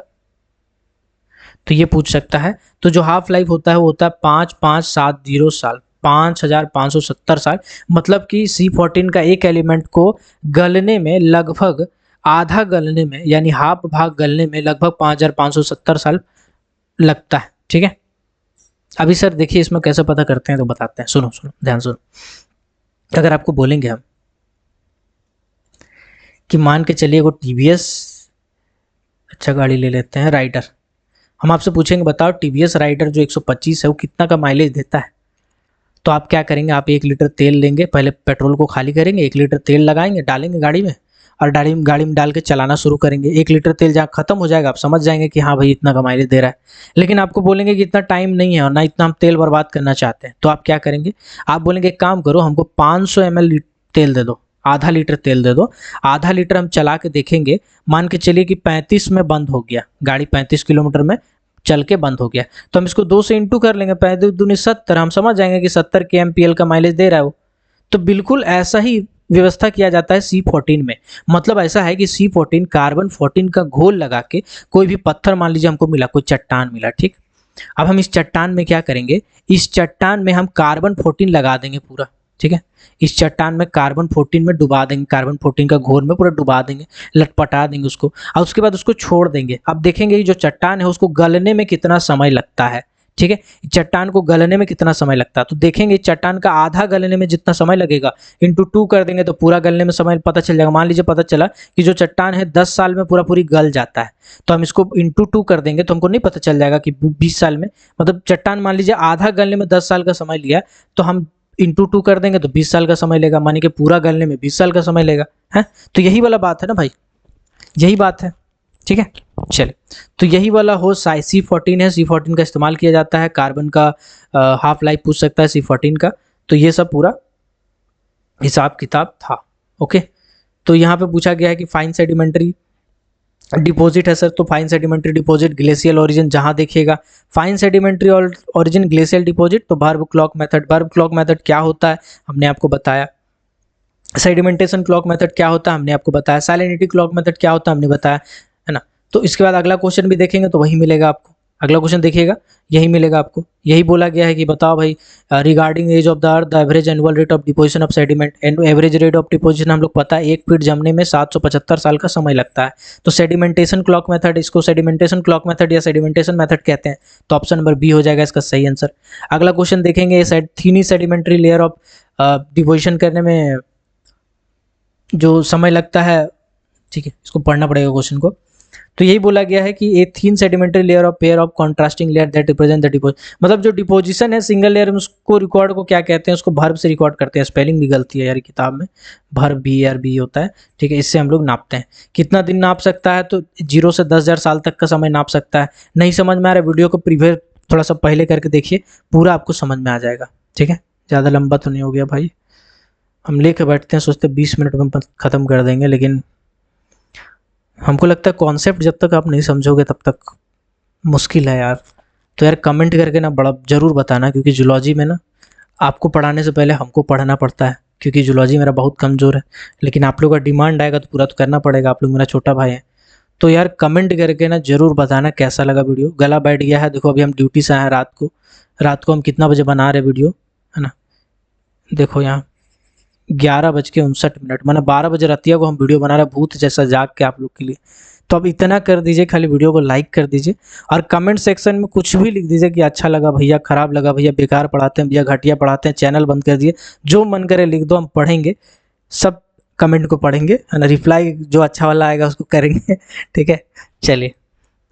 A: तो ये पूछ सकता है। तो जो हाफ लाइफ होता है वो होता है 5570 साल, 5570 साल। मतलब कि C14 का एक एलिमेंट को गलने में लगभग आधा गलने में, यानी हाफ भाग गलने में लगभग 5570 साल लगता है, ठीक है। अभी सर देखिए इसमें कैसे पता करते हैं तो बताते हैं, सुनो सुनो ध्यान सुनो। अगर आपको बोलेंगे हम कि मान के चलिए वो TVS, अच्छा गाड़ी ले लेते हैं, राइडर, हम आपसे पूछेंगे बताओ TVS राइडर जो 125 है वो कितना का माइलेज देता है, तो आप क्या करेंगे, आप 1 लीटर तेल लेंगे, पहले पेट्रोल को खाली करेंगे, 1 लीटर तेल लगाएंगे, डालेंगे गाड़ी में, और गाड़ी में डाल के चलाना शुरू करेंगे। 1 लीटर तेल जहाँ खत्म हो जाएगा आप समझ जाएंगे कि हाँ भाई इतना का माइलेज दे रहा है। लेकिन आपको बोलेंगे कि इतना टाइम नहीं है और ना इतना हम तेल बर्बाद करना चाहते हैं, तो आप क्या करेंगे, आप बोलेंगे एक काम करो हमको 500 ml तेल दे दो, आधा लीटर तेल दे दो। आधा लीटर हम चला के देखेंगे, मान के चलिए कि 35 में बंद हो गया, गाड़ी 35 किलोमीटर में चल के बंद हो गया, तो हम इसको 2 से इंटू कर लेंगे, 35 दूनी 70, हम समझ जाएंगे कि 70 kmpl का माइलेज दे रहा है वो। तो बिल्कुल ऐसा ही व्यवस्था किया जाता है C14 में। मतलब ऐसा है कि C14 कार्बन 14 का घोल लगा के, कोई भी पत्थर मान लीजिए हमको मिला, कोई चट्टान मिला, ठीक। अब हम इस चट्टान में क्या करेंगे, इस चट्टान में हम कार्बन 14 लगा देंगे पूरा, ठीक है। इस चट्टान में कार्बन 14 में डुबा देंगे, कार्बन 14 का घोल में पूरा डुबा देंगे, लटपटा देंगे उसको, और उसके बाद उसको छोड़ देंगे। अब देखेंगे जो चट्टान है उसको गलने में कितना समय लगता है, ठीक है। चट्टान को गलने में कितना समय लगता है, तो देखेंगे चट्टान का आधा गलने में जितना समय लगेगा इंटू 2 कर देंगे तो पूरा गलने में समय पता चल जाएगा। मान लीजिए पता चला कि जो चट्टान है 10 साल में पूरा पूरी गल जाता है, तो हम इसको इंटू 2 कर देंगे तो हमको नहीं पता चल जाएगा कि 20 साल में, मतलब चट्टान मान लीजिए आधा गलने में 10 साल का समय लिया, तो हम इंटू 2 कर देंगे तो 20 साल का समय लेगा, मानी कि पूरा गलने में 20 साल का समय लेगा, है। तो यही वाला बात है ना भाई, यही बात है, ठीक है। चलिए, तो यही वाला हो C14 है, C14 का इस्तेमाल किया जाता है। कार्बन का हाफ लाइफ पूछ सकता है C14 का। तो ये सब पूरा हिसाब किताब था, ओके। तो यहाँ पे पूछा गया है कि फाइन सेडिमेंट्री डिपॉजिट है सर, तो fine sedimentary deposit glacial origin जहाँ देखिएगा fine sedimentary origin glacial deposit, तो varve clock method. Varve clock method क्या होता है हमने आपको बताया। सेडिमेंटेशन क्लॉक मेथड क्या होता है हमने आपको बताया। सैलिनिटी क्लॉक मेथड क्या होता है हमने बताया, है ना। तो इसके बाद अगला क्वेश्चन भी देखेंगे तो वही मिलेगा आपको, अगला क्वेश्चन देखिएगा यही मिलेगा आपको। यही बोला गया है कि बताओ भाई regarding age of the earth the average annual rate of deposition of sediment. Average rate of deposition हम लोग पता है 1 फीट जमने में 775 साल का समय लगता है। तो सेडिमेंटेशन क्लॉक मेथड, इसको सेडिमेंटेशन क्लॉक मेथड या सेडिमेंटेशन मेथड कहते हैं। तो ऑप्शन नंबर बी हो जाएगा इसका सही आंसर। अगला क्वेश्चन देखेंगे थिनी सेडिमेंट्री लेयर ऑफ डिपोजिशन करने में जो समय लगता है, ठीक है, इसको पढ़ना पड़ेगा क्वेश्चन को। तो यही बोला गया है कि a thin sedimentary layer of pair of contrasting layer that represent the depots, मतलब जो डिपोजिशन है सिंगल लेयर में उसको रिकॉर्ड को क्या कहते हैं, उसको भर्ब से रिकॉर्ड करते हैं। स्पेलिंग भी गलती है यार किताब में, भर्ब बी होता है, ठीक है। इससे हम लोग नापते हैं। कितना दिन नाप सकता है, तो 0 से 10,000 साल तक का समय नाप सकता है। नहीं समझ में आ रहा है, वीडियो को प्रीवियस थोड़ा सा पहले करके देखिए, पूरा आपको समझ में आ जाएगा, ठीक है। ज़्यादा लंबा तो नहीं हो गया भाई, हम लेके बैठते हैं सोचते 20 मिनट में ख़त्म कर देंगे, लेकिन हमको लगता है कॉन्सेप्ट जब तक आप नहीं समझोगे तब तक मुश्किल है यार। तो यार कमेंट करके ना बड़ा ज़रूर बताना, क्योंकि जूलॉजी में ना आपको पढ़ाने से पहले हमको पढ़ना पड़ता है, क्योंकि जूलॉजी मेरा बहुत कमज़ोर है। लेकिन आप लोग का डिमांड आएगा तो पूरा तो करना पड़ेगा, आप लोग मेरा छोटा भाई है। तो यार कमेंट करके ना ज़रूर बताना कैसा लगा वीडियो। गला बैठ गया है, देखो अभी हम ड्यूटी से आए हैं रात को हम कितना बजे बना रहे वीडियो, है ना। देखो यहाँ 11:59, मैंने 12 बजे रतिया को हम वीडियो बना रहे, भूत जैसा जाग के आप लोग के लिए। तो अब इतना कर दीजिए, खाली वीडियो को लाइक कर दीजिए और कमेंट सेक्शन में कुछ भी लिख दीजिए कि अच्छा लगा भैया, खराब लगा भैया, बेकार पढ़ाते हैं भैया, घटिया पढ़ाते हैं, चैनल बंद कर दिए, जो मन करे लिख दो, हम पढ़ेंगे सब कमेंट को, पढ़ेंगे, है ना। रिप्लाई जो अच्छा वाला आएगा उसको करेंगे ठीक है। चलिए,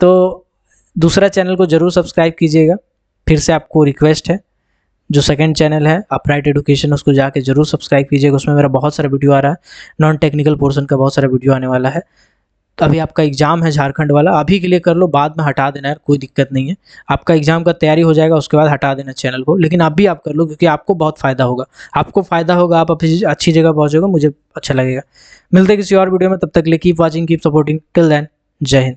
A: तो दूसरा चैनल को ज़रूर सब्सक्राइब कीजिएगा, फिर से आपको रिक्वेस्ट है। जो सेकंड चैनल है अपराइट एजुकेशन, उसको जाके जरूर सब्सक्राइब कीजिएगा, उसमें मेरा बहुत सारा वीडियो आ रहा है, नॉन टेक्निकल पोर्शन का बहुत सारा वीडियो आने वाला है। तो अभी आपका एग्जाम है झारखंड वाला, अभी के लिए कर लो, बाद में हटा देना यार, कोई दिक्कत नहीं है। आपका एग्जाम का तैयारी हो जाएगा उसके बाद हटा देना चैनल को, लेकिन अभी आप कर लो क्योंकि आपको बहुत फ़ायदा होगा, आपको फ़ायदा होगा, आप अच्छी जगह पहुँचोगे, मुझे अच्छा लगेगा। मिलते हैं किसी और वीडियो में, तब तक के लिए keep watching, keep supporting, till then जय हिंद।